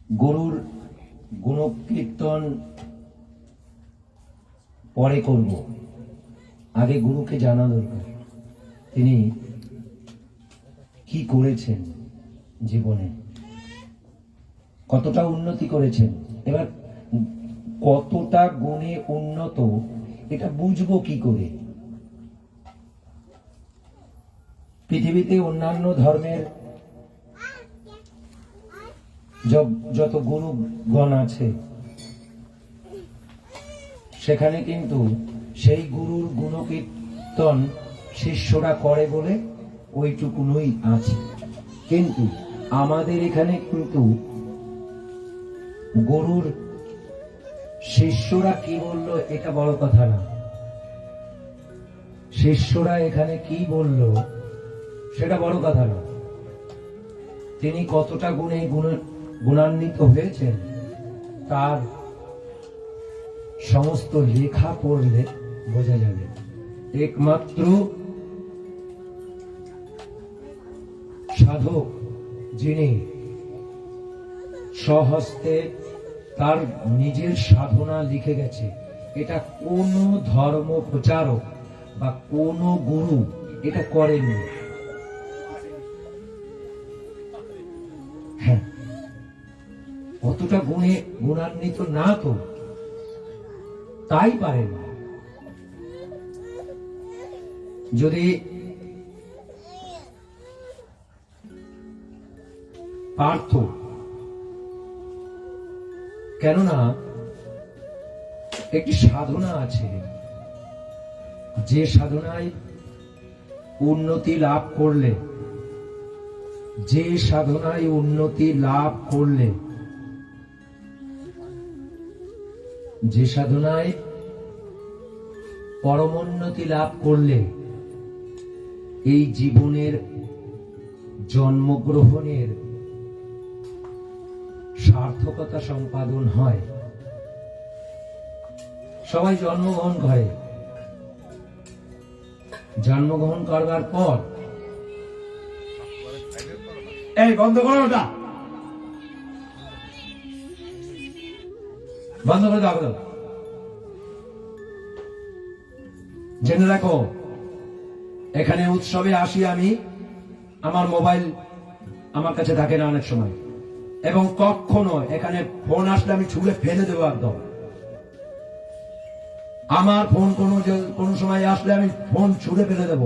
গরুর গুণকীর্তন পরে করব, আগে গুরুকে জানা দরকার তিনি কি করেছেন জীবনে, কতটা উন্নতি করেছেন। এবার কতটা গুণে উন্নত এটা বুঝবো কি করে? পৃথিবীতে অন্যান্য ধর্মের যত গুরুগণ আছে সেখানে কিন্তু সেই গুরুর গুণকীর্তন শিষ্যরা করে বলে ওইটুকুনই আছে, কিন্তু আমাদের এখানে কিন্তু গুরুর শিষ্যরা কি বললো এটা বড় কথা না, শিষ্যরা এখানে কি বললো সেটা বড় কথা না, তিনি কতটা গুণান্বিত হয়েছেন তার সমস্ত লেখা পড়লে বোঝা যাবে। একমাত্র সাধক যিনি স্বহস্তে তার নিজের সাধনা লিখে গেছে, এটা কোন ধর্ম প্রচারক বা কোন গুরু এটা করেননি। হ্যাঁ, অতটা গুণান্বিত না তো তাই পারেন না। যদি পারত, কেননা একটি সাধনা আছে, যে সাধনায় উন্নতি লাভ করলে, যে সাধনায় উন্নতি লাভ করলে, যে সাধনায় পরমোন্নতি লাভ করলে এই জীবনের জন্মগ্রহণের সার্থকতা সম্পাদন হয়। সবাই জন্মগ্রহণ করে, জন্মগ্রহণ করবার পর এই বন্ধ করো, ওটা বন্ধ করে দাও। জেনে রাখো, এখানে উৎসবে আসি আমি, আমার মোবাইল আমার কাছে থাকে না অনেক সময়, এবং কখনো এখানে ফোন আসলে আমি ছুঁড়ে ফেলে দেবো একদম। আমার ফোন কোনো সময় আসলে আমি ফোন ছুঁড়ে ফেলে দেব।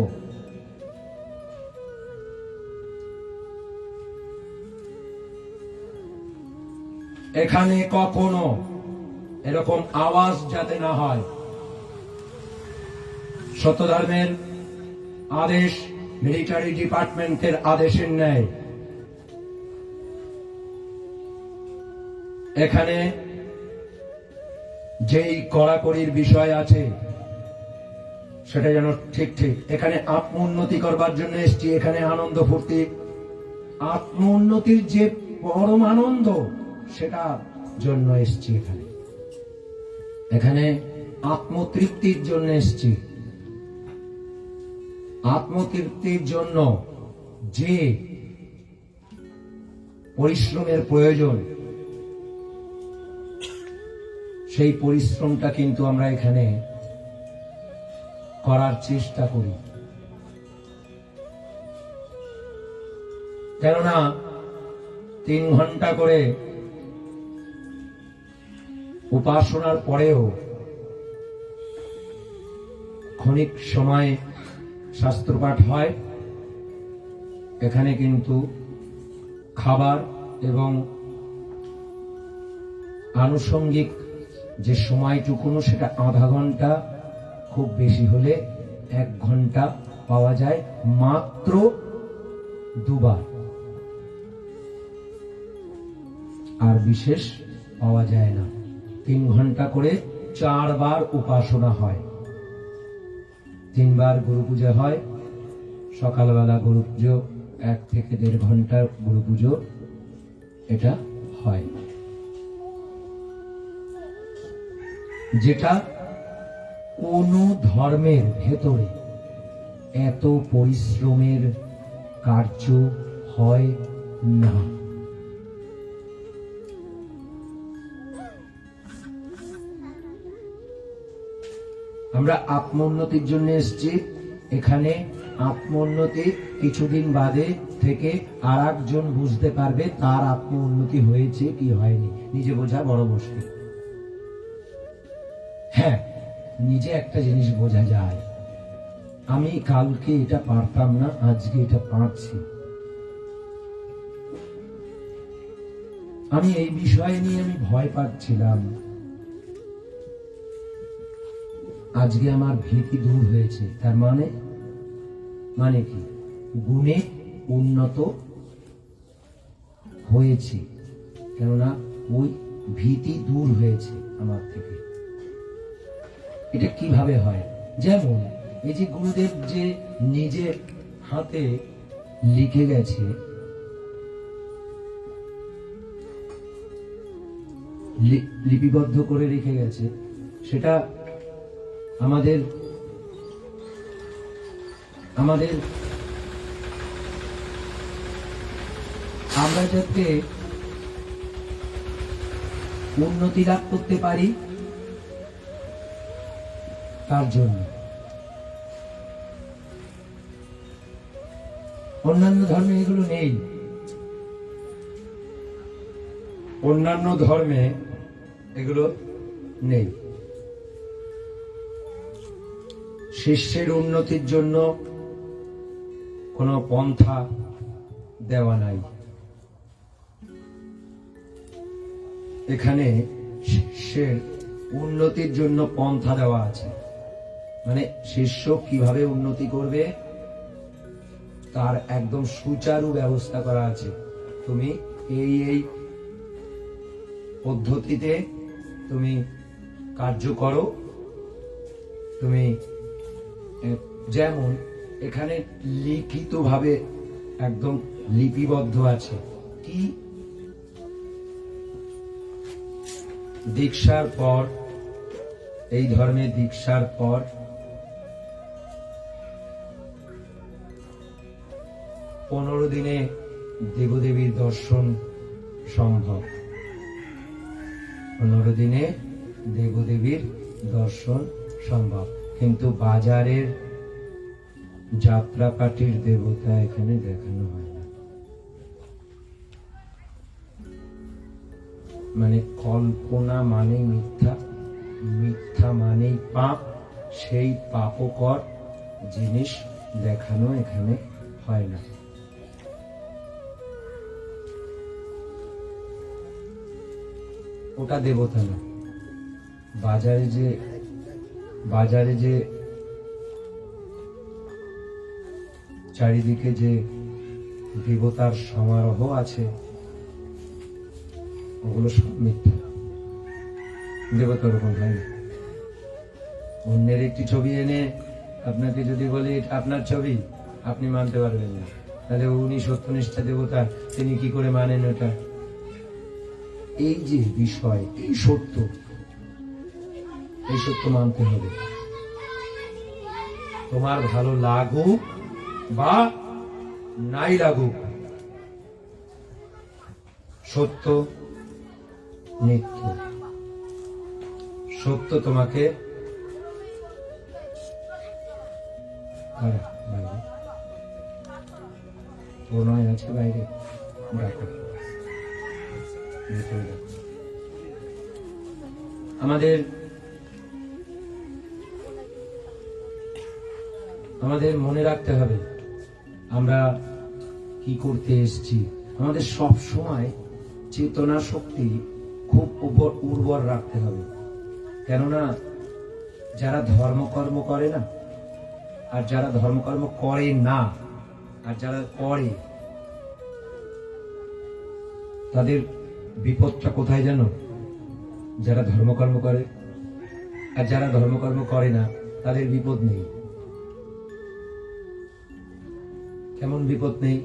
এখানে কখনো এরকম আওয়াজ যাতে না হয়। সত্যধর্মের আদেশ মিলিটারি ডিপার্টমেন্টের আদেশের ন্যায় এখানে যেই কড়াকড়ির বিষয় আছে সেটা যেন ঠিক ঠিক। এখানে আত্ম উন্নতি করবার জন্য এসছি, এখানে আনন্দ ফুর্তি, আত্ম উন্নতির যে পরম আনন্দ সেটা জন্য এসছি। এখানে আত্মতৃপ্তির জন্য এসছি। আত্মতৃপ্তির জন্য যে পরিশ্রমের প্রয়োজন, সেই পরিশ্রমটা কিন্তু আমরা এখানে করার চেষ্টা করি। কেননা 3 ঘন্টা করে উপাসনার পরেও ক্ষণিক সময় শাস্ত্রপাঠ হয়। এখানে কিন্তু খাবার এবং আনুষঙ্গিক যে সময়টুকুনো সেটা আধা ঘন্টা, খুব বেশি হলে 1 ঘন্টা পাওয়া যায়, মাত্র 2 বার, আর বিশেষ পাওয়া যায় না। 3 ঘন্টা করে 4 বার উপাসনা হয়। 3 বার গুরু পূজা হয়। সকালবেলা গুরু পুজো, 1 থেকে 1.5 ঘন্টা গুরু পুজো এটা হয়, যেটা কোন ধর্মের ভেতরে এত পরিশ্রমের কার্য হয় না। আমরা আত্মোন্নতির জন্য এসেছি। এখানে আত্মোন্নতি কিছুদিন বাদে থেকে আর একজন বুঝতে পারবে তার আত্ম উন্নতি হয়েছে কি হয়নি। নিজে বোঝা বড় মুশকিল। হ্যাঁ, নিজে একটা জিনিস বোঝা যায়, আমি কালকে এটা পারতাম না, আজকে এটা পারছি। আমি এই বিষয় নিয়ে আমি ভয় পাচ্ছিলাম, আজকে আমার ভীতি দূর হয়েছে। তার মানে কি? গুণে উন্নত হয়েছে, কেননা ওই ভীতি দূর হয়েছে আমার থেকে। এটা কিভাবে হয়? যেমন এই যে গুরুদেব যে নিজে হাতে লিখে গেছে, লিপিবদ্ধ করে রেখে গেছে, সেটা আমাদের আমরা যাতে উন্নতি লাভ করতে পারি তার জন্য। অন্যান্য ধর্মে এগুলো নেই। অন্যান্য ধর্মে এগুলো নেই। শিষ্যের উন্নতির জন্য কোনো পন্থা দেওয়া নাই। এখানে শিষ্যের উন্নতির জন্য পন্থা দেওয়া আছে, মানে শিষ্য কিভাবে উন্নতি করবে তার একদম সুচারু ব্যবস্থা করা আছে। তুমি এই পদ্ধতিতে তুমি কার্য করো। তুমি যেমন এখানে লিখিতভাবে একদম লিপিবদ্ধ আছে কি, দীক্ষার পর, এই ধর্মে দীক্ষার পর 15 দিনে দেবদেবীর দর্শন সম্ভব। 15 দিনে দেবদেবীর দর্শন সম্ভব, কিন্তু বাজারের যাত্রাপাটির দেবতা এখানে দেখানো হয় না। মানে কল্পনা মানে মিথ্যা, মিথ্যা মানেই পাপ, সেই পাপকর জিনিস দেখানো এখানে হয় না। ওটা দেবতা না। বাজারে যে চারিদিকে যে দেবতার সমারোহ আছে, ওগুলো সব মিথ্যা, দেবতা ওরকম হয় না। অন্যের একটি ছবি এনে আপনাকে যদি বলি এটা আপনার ছবি, আপনি মানতে পারবেন না। তাহলে উনি সত্যনিষ্ঠা দেবতা, তিনি কি করে মানেন ওটা? এই যে বিষয়, এই সত্য মানতে হবে। তোমার ভালো লাগুক বা নাই লাগুক, সত্য নিত্য। সত্য তোমাকে বাইরে প্রণয় আছে, বাইরে ডাকো, আমাদের মনে রাখতে হবে আমরা কি করতে এসেছি। আমাদের সব সময় চেতনা শক্তি খুব উর্বর রাখতে হবে, কেননা যারা ধর্মকর্ম করে না, আর যারা ধর্মকর্ম করে না, আর যারা করে, তাদের বিপদটা কোথায় জানো? যারা ধর্মকর্ম করে আর যারা ধর্মকর্ম করে না, তাদের বিপদ নেই। কেমন বিপদ নেই?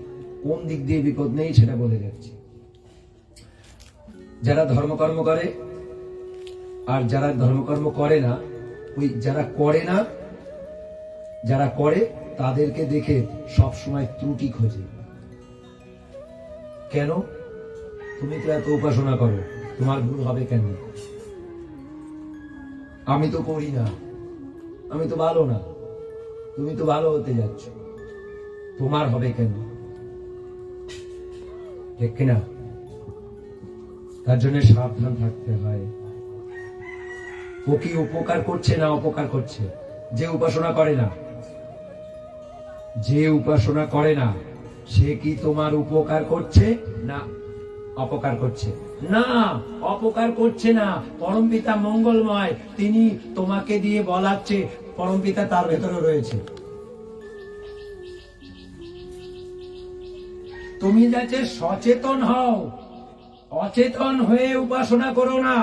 কোন দিক দিয়ে বিপদ নেই সেটা বলে যাচ্ছি। যারা ধর্মকর্ম করে আর যারা ধর্মকর্ম করে না, ওই যারা করে তাদেরকে দেখে সব সময় ত্রুটি খোঁজে। কেন? তুমি তো এত উপাসনা করো, তোমার ভুল হবে কেন? আমি তো করি না, আমি তো ভালো না, তুমি তো ভালো হতে যাচ্ছ, তোমার হবে কেন? ঠিক কিনা? তার জন্য সাবধান থাকতে হয়। ও কি উপকার করছে না অপকার করছে? যে উপাসনা করে না, যে উপাসনা করে না, সে কি তোমার উপকার করছে না অপকার করছে? না, অপকার করছে না। পরমপিতা মঙ্গলময়, তিনি তোমাকে দিয়ে বলাচ্ছে, পরমপিতা তার ভেতরে রয়েছে। তুমি যাতে সচেতন হও, অচেতন হয়ে উপাসনা করো না।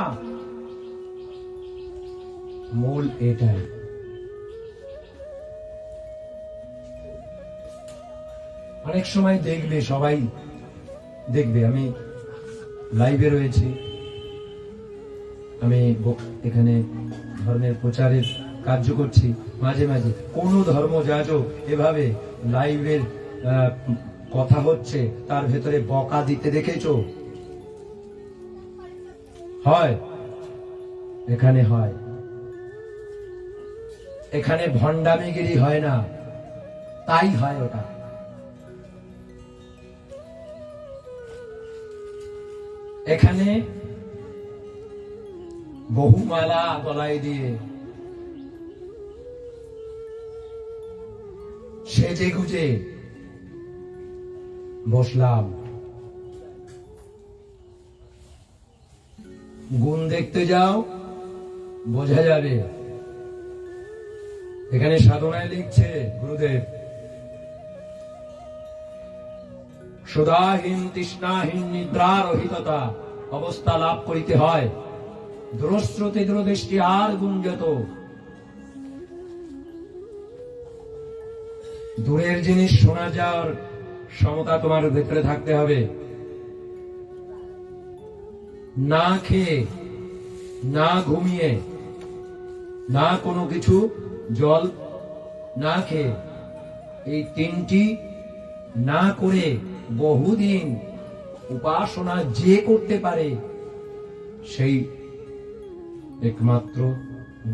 মূল এটাই। অনেক সময় দেখবে, সবাই দেখবে, আমি লাইভে রয়েছি, আমি এখানে ধর্মের প্রচারের কার্য করছি, মাঝে মাঝে কোন ধর্মযাজক এভাবে লাইভের কথা হচ্ছে, তার ভেতরে বকা দিতে দেখেছো? হয়, এখানে হয়। এখানে ভণ্ডামিগিরি হয় না, তাই হয় ওটা। এখানে বহু মালা গলায় দিয়ে সেজে গুজে বসলাম, গুণ দেখতে যাও, বোঝা যাবে। এখানে সাধনায় লিখছে গুরুদেব, সুধাহীন তৃষ্ণাহীন নিদ্রারহিততা অবস্থা লাভ করিতে হয়। দ্রষ্ট্রতে দূরদৃষ্টি আর গুঞ্জত। দূরের জিনিস শোনা যাওয়ার সমতা তোমার ভেতরে থাকতে হবে। না খেয়ে, না ঘুমিয়ে, না কোনো কিছু, জল না খেয়ে, এই তিনটি না করে বহুদিন উপাসনা যে করতে পারে, সেই একমাত্র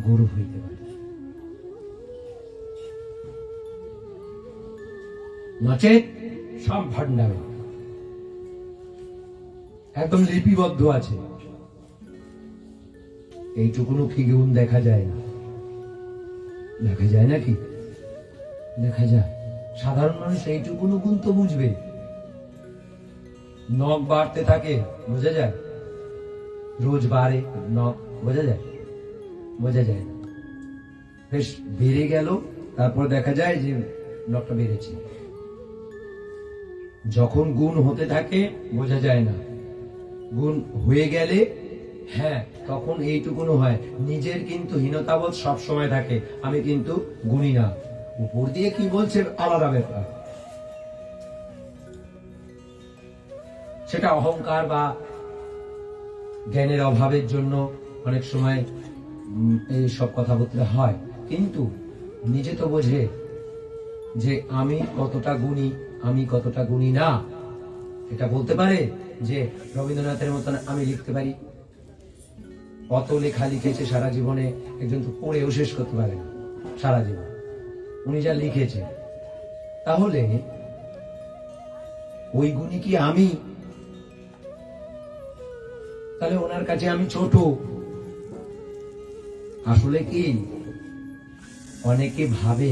গুরু হইতে পারে। নচেত সব ভান্ডারে একদম লিপিবদ্ধ আছে। এইটুকুনো কি গুণ দেখা যায় না? দেখা যায় নাকি? দেখা যায়। সাধারণ মানুষ এইটুকুনো গুণ তো বুঝবে। নখ বাড়তে থাকে, বোঝা যায়? রোজ বাড়ে নখ, বোঝা যায়? বোঝা যায় না। বেশ বেড়ে গেল, তারপর দেখা যায় যে নখটা বেড়েছে। যখন গুণ হতে থাকে বোঝা যায় না, গুণ হয়ে গেলে হ্যাঁ তখন এইটুকুনো হয়। নিজের কিন্তু হীনতাবোধ সব সময় থাকে, আমি কিন্তু গুণী না। উপর দিয়ে কি বলছে আলাদা ব্যাপার, সেটা অহংকার বা জ্ঞানের অভাবের জন্য অনেক সময় এই সব কথাবার্তা হয়। কিন্তু নিজে তো বোঝে যে আমি কতটা গুণী, আমি কতটা গুণী না। এটা বলতে পারে যে রবীন্দ্রনাথের মতন আমি লিখতে পারি। কত লেখা লিখেছে সারা জীবনে, একজন তো পড়েও শেষ করতে পারে না সারা জীবন, উনি যা লিখেছে। তাহলে ওই গুণী কি আমি? তাহলে ওনার কাছে আমি ছোট। আসলে কি অনেকে ভাবে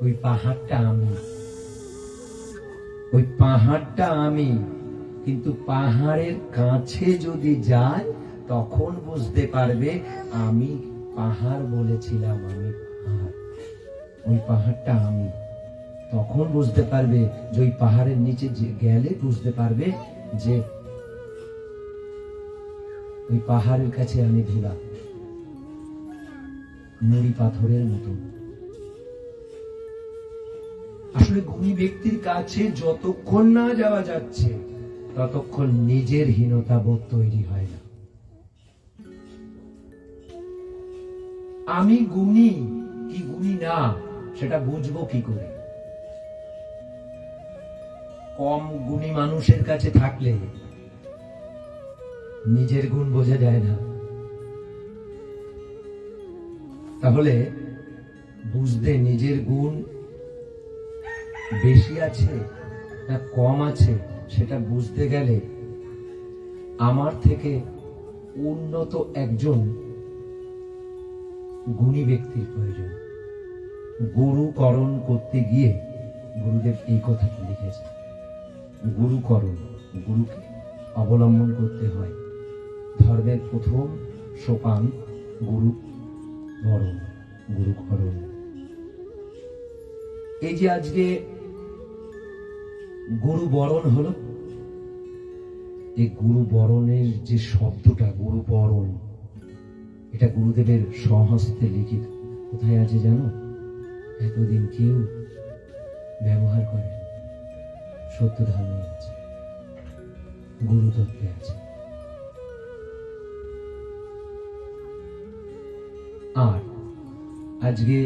ওই পাহাড়টা আমি, ওই পাহাড়টা আমি, কিন্তু পাহাড়ের কাছে যদি যায় তখন বুঝতে পারবে আমি পাহাড় বলেছিলাম, আমি পাহাড়, ওই পাহাড়টা আমি। তখন বুঝতে পারবে যে ওই পাহাড়ের নিচে গেলে বুঝতে পারবে যে ওই পাহাড়ের কাছে আমি ধুলা, নুড়ি পাথরের মতো। আসলে গুণী ব্যক্তির কাছে যতক্ষণ না যাওয়া যাচ্ছে ততক্ষণ নিজের হীনতা বোধ তৈরি হয় না। আমি গুণী কি গুণী না সেটা বুঝবো কি করে? কম গুণী মানুষের কাছে থাকলে নিজের গুণ বোঝা যায় না। তাহলে বুঝতে নিজের গুণ বেশি আছে না কম আছে সেটা বুঝতে গেলে আমার থেকে উন্নত একজন গুণী ব্যক্তির প্রয়োজন। গুরুকরণ করতে গিয়ে গুরুদেব এই কথাটি লিখেছে, গুরুকরণ, গুরুকে অবলম্বন করতে হয়। ধর্মের প্রথম সোপান গুরু বরণ, গুরুকরণ। এই যে আজকে গুরু বরণ হলো, এই গুরু বরণের যে শব্দটা গুরু বরণ, এটা গুরুদেবের স্বহস্তে লিখিত। কোথায় আছে জানো? এতদিন কেউ ব্যবহার করে, সত্য ধর্মে আছে, গুরুতত্ত্বে আছে। আর আজকে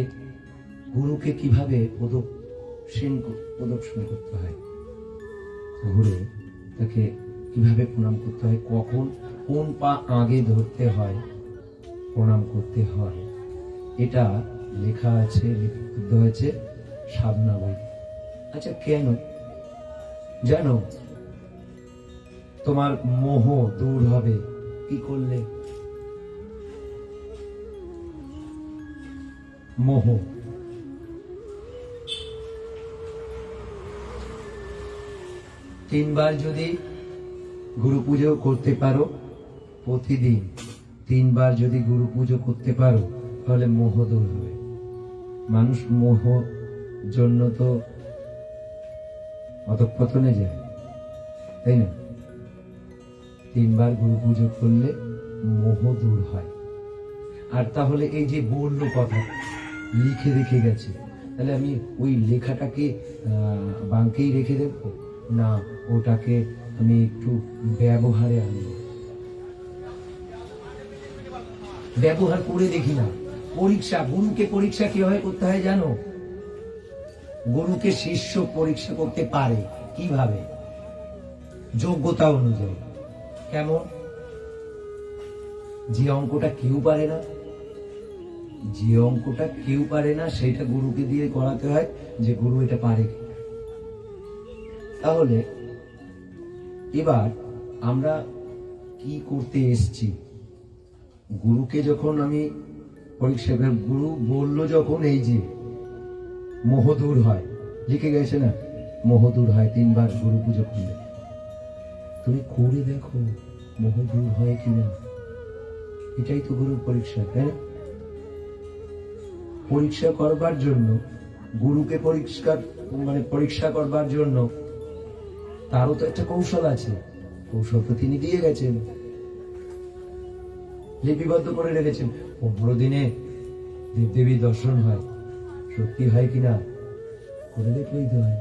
গুরুকে কিভাবে প্রদর্শন করতে হয়, ঘুরে তাকে কিভাবে প্রণাম করতে হয়, কখন কোন পা আগে ধরতে হয়, প্রণাম করতে হয়, এটা লেখা আছে, লিপিবদ্ধ হয়েছে সাধনা বই। আচ্ছা, কেন জানো? তোমার মোহ দূর হবে কি করলে? মোহ, তিনবার যদি গুরু পুজো করতে পারো, প্রতিদিন তিনবার যদি গুরু পুজো করতে পারো, তাহলে মোহ দূর হবে। মানুষ মোহ জন্য তো অধঃপতনে যায়, তাই না? তিনবার গুরু পুজো করলে মোহ দূর হয়। আর তাহলে এই যে বললো কথা লিখে রেখে গেছে, তাহলে আমি ওই লেখাটাকে বাঙ্কেই রেখে দেব না, ওটাকে আমি একটু ব্যবহারে আনব, ব্যবহার করে দেখি না। পরীক্ষা, গুরুকে পরীক্ষা কিভাবে করতে হয় জানো? গুরুকে শিষ্য পরীক্ষা করতে পারে কিভাবে? যোগ্যতা অনুযায়ী। কেমন? যে অঙ্কটা কেউ পারে না, যে অঙ্কটা কেউ পারে না সেটা গুরুকে দিয়ে করাতে হয়, যে গুরু এটা পারে। তাহলে এবার আমরা কি করতে এসছি? গুরুকে যখন আমি পরীক্ষা, গুরু বললো যখন এই যে মোহ দূর হয়, লিখে গেছে না, মোহ দূর হয় তিনবার গুরু পুজো করলে। তুমি করে দেখো মোহ দূর হয় কিনা। এটাই তো গুরুর পরীক্ষা, তাই না? পরীক্ষা করবার জন্য, গুরুকে পরীক্ষা করবার জন্য তারও তো একটা কৌশল আছে। কৌশল তো তিনি দিয়ে গেছেন, লিপিবদ্ধ করে রেখেছেন। 15 দিনে দেবদেবীর দর্শন হয়, সত্যি হয় কিনা করে দেখলেই তো হয়।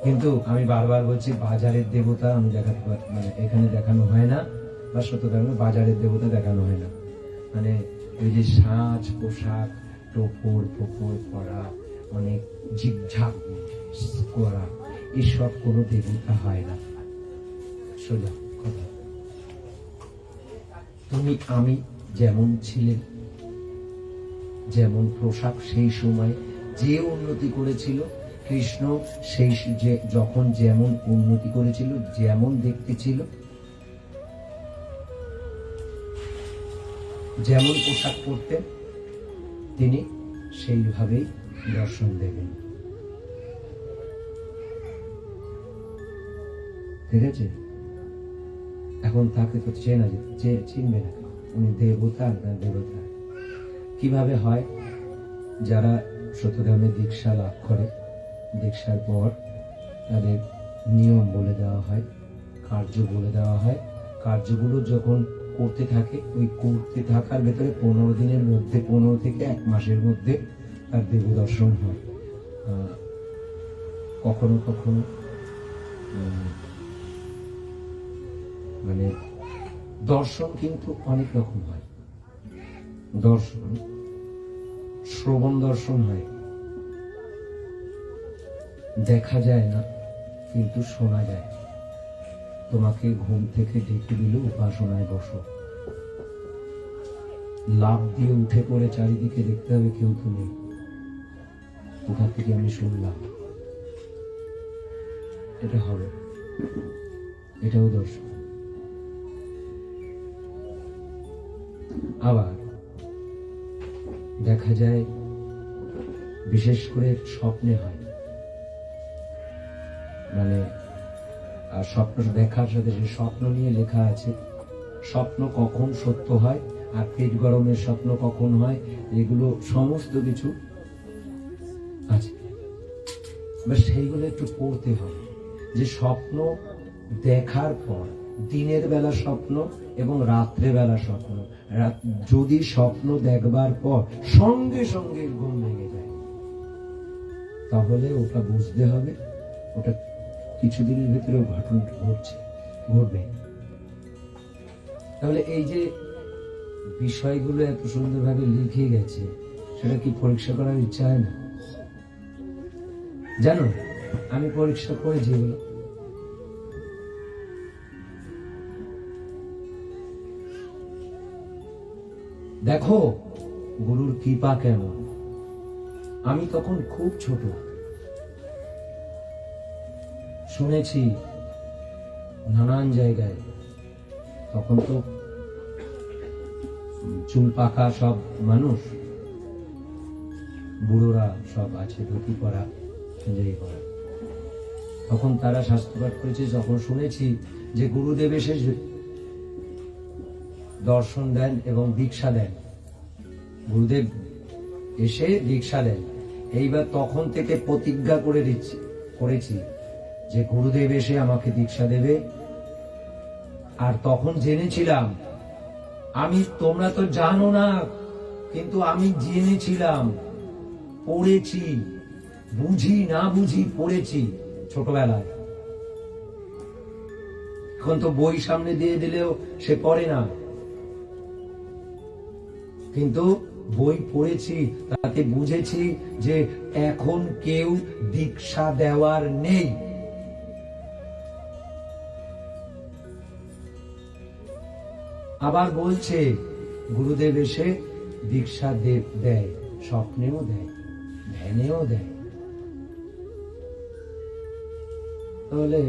কিন্তু আমি বারবার বলছি, বাজারের দেবতা আমি দেখাতে পারি, মানে এখানে দেখানো হয় না, বা সত্য ধর্মে বাজারের দেবতা দেখানো হয় না। মানে ওই যে সাজ পোশাক, টোপর ফোপর পরা, অনেক ঝিকঝাক করা, এসব কোনো দেবতা হয় না। সোজা কথা, তুমি আমি যেমন ছিলেন, যেমন পোশাক সেই সময় যে উন্নতি করেছিল, কৃষ্ণ সেই যে যখন যেমন উন্নতি করেছিল, যেমন দেখতে ছিল, যেমন পোশাক পরতেন, তিনি সেইভাবেই দর্শন দেবেন। ঠিক আছে? এখন তাকে তো চেনা চিনবে না, উনি দেবতা না দেবতা। কিভাবে হয়? যারা সত্যধর্মে দীক্ষা লাভ করে, দীক্ষার পর তাদের নিয়ম বলে দেওয়া হয়, কার্য বলে দেওয়া হয়। কার্যগুলো যখন করতে থাকে, ওই করতে থাকার ভেতরে 15 দিনের মধ্যে, 15 থেকে 1 মাসের মধ্যে তার দেব দর্শন হয়। কখনো কখনো মানে দর্শন কিন্তু অনেক রকম হয়। দর্শন, শ্রবণ দর্শন হয়, দেখা যায় না কিন্তু শোনা যায়। তোমাকে ঘুম থেকে ডেকে দিল, উপাসনায় বসো, লাফ দিয়ে উঠে পড়ে চারিদিকে দেখতে হবে কেউ তো নেই। কোথা থেকে আমি শুনলাম এটা হবে, এটাও দর্শন। আবার দেখা যায় বিশেষ করে স্বপ্নে হয়, মানে স্বপ্ন দেখার সাথে সে স্বপ্ন নিয়ে লেখা আছে স্বপ্ন কখন সত্য হয় আর পেট গরমের স্বপ্ন কখন হয়, এগুলো সমস্ত কিছু আছে। সেইগুলো একটু পড়তে হবে যে স্বপ্ন দেখার পর দিনের বেলা স্বপ্ন এবং রাত্রে বেলা স্বপ্ন, যদি স্বপ্ন দেখবার পর সঙ্গে সঙ্গে ঘুম ভেঙে যায় তাহলে ওটা বুঝতে হবে ওটা কিছুদিনের ভিতরে ঘটবে। তাহলে এই যে বিষয়গুলো এত সুন্দরভাবে লিখে গেছে সেটা কি পরীক্ষা করার ইচ্ছা হয় না? জানো আমি পরীক্ষা করেছি এগুলো। দেখো গুরুর কৃপা কেমন। আমি তখন খুব ছোট, শুনেছি নানান জায়গায়, তখন তো চুল পাকা সব মানুষ, বুড়োরা সব আছে, ধুতি পরা পাঞ্জাবি পরা, তখন তারা শাস্ত্রপাঠ করেছে। যখন শুনেছি যে গুরুদেব এসে দর্শন দেন এবং দীক্ষা দেন, গুরুদেব এসে দীক্ষা দেন, এইবার তখন থেকে প্রতিজ্ঞা করেছি যে গুরুদেব এসে আমাকে দীক্ষা দেবে। আর তখন জেনেছিলাম আমি, তোমরা তো জানো না কিন্তু আমি জেনেছিলাম, পড়েছি, বুঝি না বুঝি পড়েছি ছোটবেলায়। এখন তো বই সামনে দিয়ে দিলেও সে পড়ে না, কিন্তু বই পড়েছি, তাতে বুঝেছি যে এখন কেউ দীক্ষা দেওয়ার নেই। আবার বলছে গুরুদেব এসে দীক্ষা দেয়, স্বপ্নেও দেয়, ধ্যানেও দেয়। তাহলে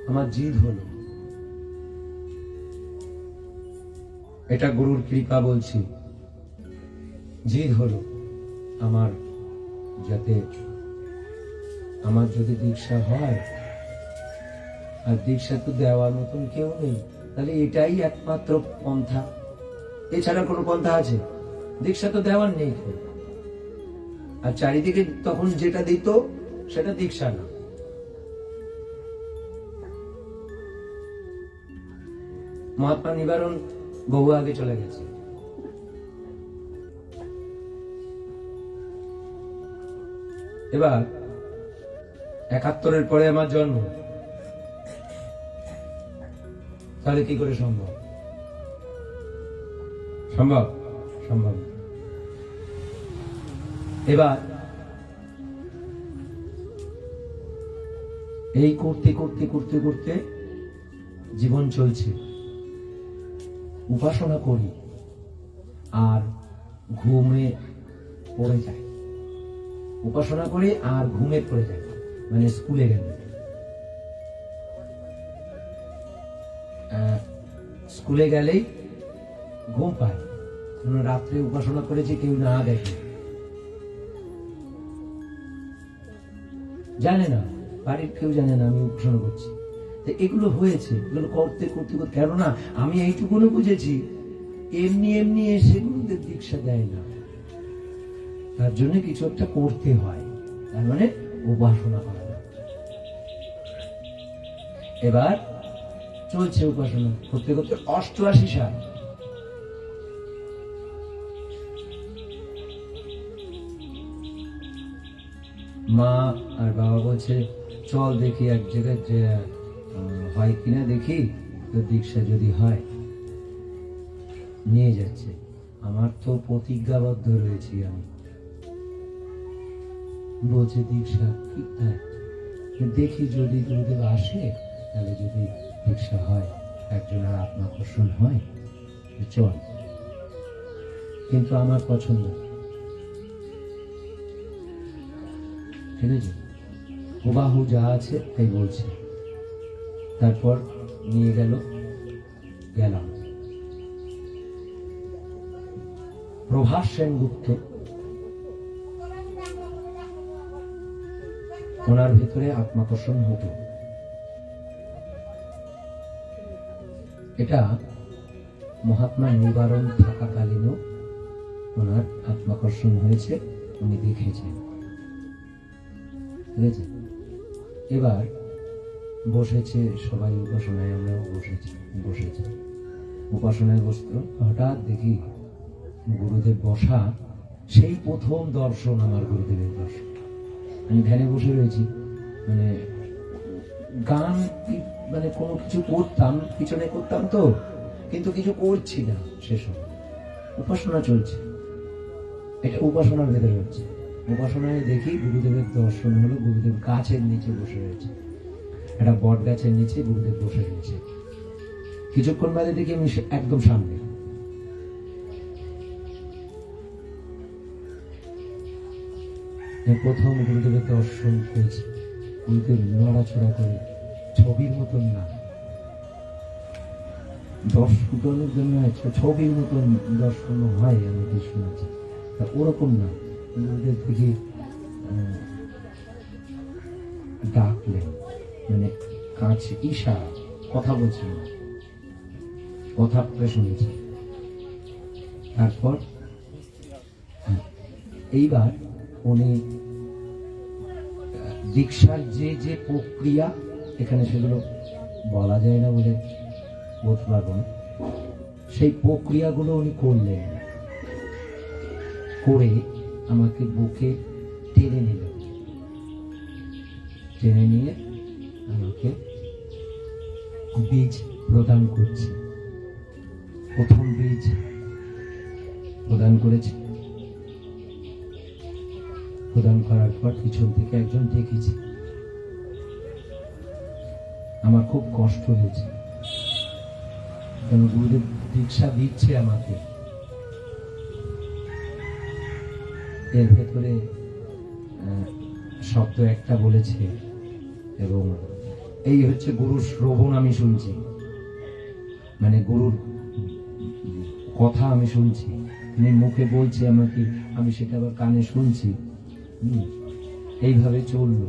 আমার জিদ হলো, এটা গুরুর কৃপা বলছি, জিদ হলো আমার, যাতে আমার যদি দীক্ষা হয়, আর দীক্ষা তো দেওয়ার মতন কেউ নেই, তাহলে এটাই একমাত্র পন্থা, এছাড়া কোনো পন্থা আছে? দীক্ষা তো দেওয়ার নেই, আর চারিদিকে তখন যেটা দিত সেটা দীক্ষা না। মহাত্মা নিবারণ বহু আগে চলে গেছে। এবার 71-এর পরে আমার জন্ম, তাহলে কি করে সম্ভব? সম্ভব? সম্ভব। এবার এই করতে করতে করতে করতে জীবন চলছে, উপাসনা করি আর ঘুমে পড়ে যায়, উপাসনা করি আর ঘুমে পড়ে যায়, মানে স্কুলে গেলে, স্কুলে গেলেই ঘুম পায়, রাত্রে উপাসনা করেছি কেউ না দেখে, জানে না, বাড়ির কেউ জানে না আমি উপাসনা করছি। এগুলো হয়েছে, এগুলো করতে করতে করতে, কেননা আমি এইটুকুনো বুঝেছি এমনি এমনি এসে গুরুদেব দীক্ষা দেয় না, তার জন্য কিছু একটা করতে হয়, তার মানে উপাসনা করা। এবার চলছে উপাসনা করতে করতে 88 সাল, মা আর বাবা বলছে চল দেখি এক জায়গায় যে হয় কিনা দেখি, তো দীক্ষা যদি হয়, নিয়ে যাচ্ছে। আমার তো প্রতিজ্ঞাবদ্ধ রয়েছি, আমি বলছে দীক্ষা ঠিকঠাক, দেখি যদি গুরুদেব আসে, তাহলে যদি দীক্ষা হয়, একজনের আত্মাকর্ষণ হয়, চল। কিন্তু আমার পছন্দ, ঠিক আছে? হুবাহু যা আছে তাই বলছে। তারপর নিয়ে গেলাম। প্রভাস সেনগুপ্ত, ওনার ভেতরে আত্মাকর্ষণ হতো। এটা মহাত্মা নিবারণ থাকাকালীনও ওনার আত্মাকর্ষণ হয়েছে, উনি দেখেছেন, ঠিক আছে? এবার বসেছে সবাই উপাসনায়, আমরাও বসেছি উপাসনায় বসতো। হঠাৎ দেখি গুরুদেব বসা, সেই প্রথম দর্শন আমার গুরুদেবের দর্শন। আমি ধ্যানে বসে রয়েছি, মানে গান মানে কোনো কিছু করতাম, পিছনে করতাম তো, কিন্তু কিছু করছি না, সেসব উপাসনা চলছে। এটা উপাসনার ভেতরে হচ্ছে। উপাসনায় দেখি গুরুদেবের দর্শন হলো। গুরুদেব গাছের নিচে বসে রয়েছে, একটা বট গাছের নিচে গুরুদেব বসে রয়েছে। কিছুক্ষণ বাদে দেখি আমি একদম সামনে। প্রথম গুরুদেবের দর্শন পেয়েছি। গুরুদেব নড়াচড়া করে, ছবির মতন না, দর্শনের জন্য ছবির মতন দর্শন হয়, আমি কি শুনেছি, তা ওরকম না। গুরুদেব থেকে ডাকলেন, মানে কাছে ইশারা, কথা বলছিল, কথা শুনেছি। তারপর এইবার উনি দীক্ষার যে প্রক্রিয়া, এখানে সেগুলো বলা যায় না বলে বলতে পারবো না, সেই প্রক্রিয়াগুলো উনি করলেন। করে আমাকে বুকে টেনে নিলেন, টেনে নিয়ে আমাকে বীজ প্রদান করছে। প্রথম বীজ প্রদান করেছে। প্রদান করার পর পিছন থেকে একজন দেখেছে। আমার খুব কষ্ট হয়েছে, কারণ গুরুদেব দীক্ষা দিচ্ছে আমাকে। এর ভেতরে শব্দ একটা বলেছে, এবং এই হচ্ছে গুরুর শ্রবণ আমি শুনছি, মানে গুরুর কথা আমি শুনছি, তিনি মুখে বলছে আমাকে, আমি সেটা আবার কানে শুনছি। এইভাবে চললো।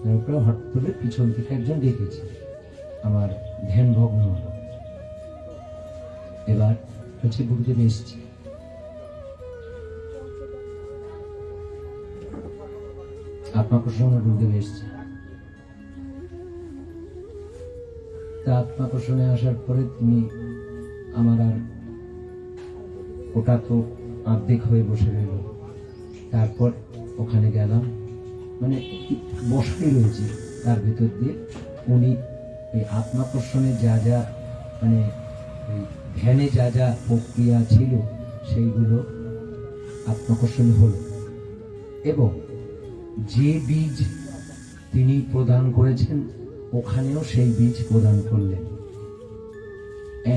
তারপরে হঠাৎ করে পিছন থেকে একজন ডেকেছে, আমার ধ্যান ভগ্ন হলো। এবার হচ্ছে গুরুদেব এসছে। আত্মাকর্ষণে গুরুদেব এসছে। তা আত্মাকর্ষণে আসার পরে তিনি আমার, আর ওটা তো অর্ধেক হয়ে বসে রইল। তারপর ওখানে গেলাম, মানে বসাই রয়েছে, তার ভেতর দিয়ে উনি এই আত্মাকর্ষণে যা মানে ধ্যানে যা প্রক্রিয়া ছিল সেইগুলো আত্মাকর্ষণ হলো। এবং যে বীজ তিনি প্রদান করেছেন, ওখানেও সেই বীজ প্রদান করলেন।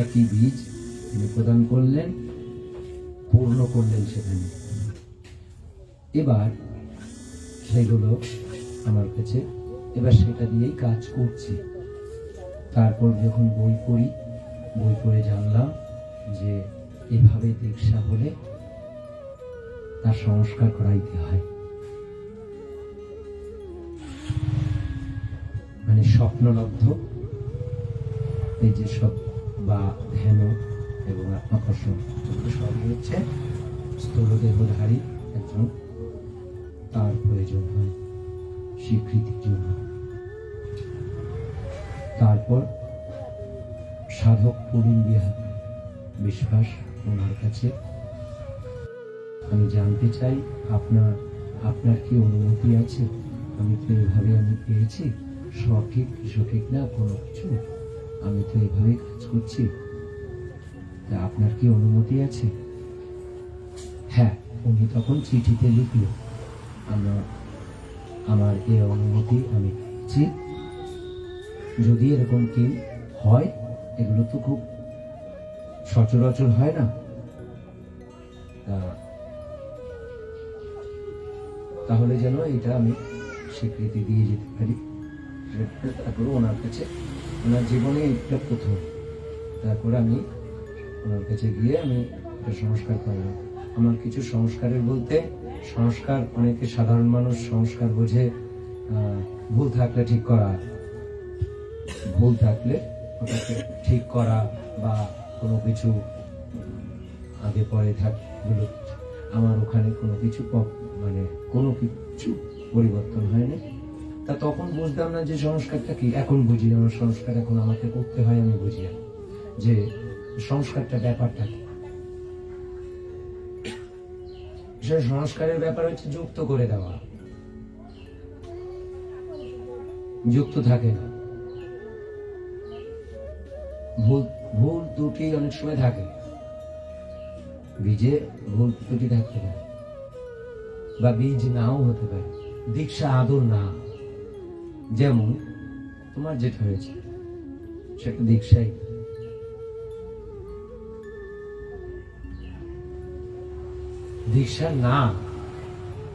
একই বীজ তিনি প্রদান করলেন, পূর্ণ করলেন সেখানে। এবার সেগুলো আমার কাছে, এবার সেটা দিয়েই কাজ করছি। তারপর যখন বই পড়ে জানলাম যে এভাবে দীক্ষা হলে তার সংস্কার করাইতে হয়, মানে স্বপ্নলব্ধ এই যে সব বা ধ্যান এবং আত্মাকর্ষণ, সবই হচ্ছে স্থূলদেহধারী একজন, তার প্রয়োজন হয় স্বীকৃতির জন্য। তারপর সাধক প্রবীণ বিহার বিশ্বাস, ওনার কাছে আমি জানতে চাই আপনার কি অনুমতি আছে? আমি তো এভাবে আমি পেয়েছি, সঠিক না কোনো কিছু, আমি তো এভাবে কাজ করছি, তা আপনার কি অনুমতি আছে? হ্যাঁ, উনি তখন চিঠিতে লিখল, আমার এই অনুমতি আমি পেয়েছি। যদি এরকম কি হয়, এগুলো তো খুব সচরাচর হয় না, তাহলে যেন এটা আমি স্বীকৃতি দিয়ে যেতে পারি। তারপরে ওনার কাছে, ওনার জীবনে এটা প্রথম, তারপরে আমি ওনার কাছে গিয়ে আমি একটা সংস্কার করলাম। আমার কিছু সংস্কারের বলতে, সংস্কার অনেকে সাধারণ মানুষ সংস্কার বোঝে ভুল থাকলে ঠিক করা, ভুল থাকলে ওটাকে ঠিক করা, বা কোনো কিছু আগে পরে থাকগুলো। আমার ওখানে কোনো কিছু মানে কোনো কিছু পরিবর্তন হয়নি। তা তখন বুঝতাম না যে সংস্কারটা কি। এখন বুঝি, আমার সংস্কার এখন আমাকে করতে হয়। আমি বুঝি যে সংস্কারটা ব্যাপারটা কি। সে সংস্কারের ব্যাপার হচ্ছে যুক্ত করে দেওয়া, যুক্ত থাকে না। ভুল ভুল ত্রুটি অনেক সময় থাকে, বীজে ভুল ত্রুটি থাকতে পারে, বা বীজ নাও হতে পারে, দীক্ষা আদর না। যেমন তোমার যেটা হয়েছে সেটা দীক্ষাই। দীক্ষা না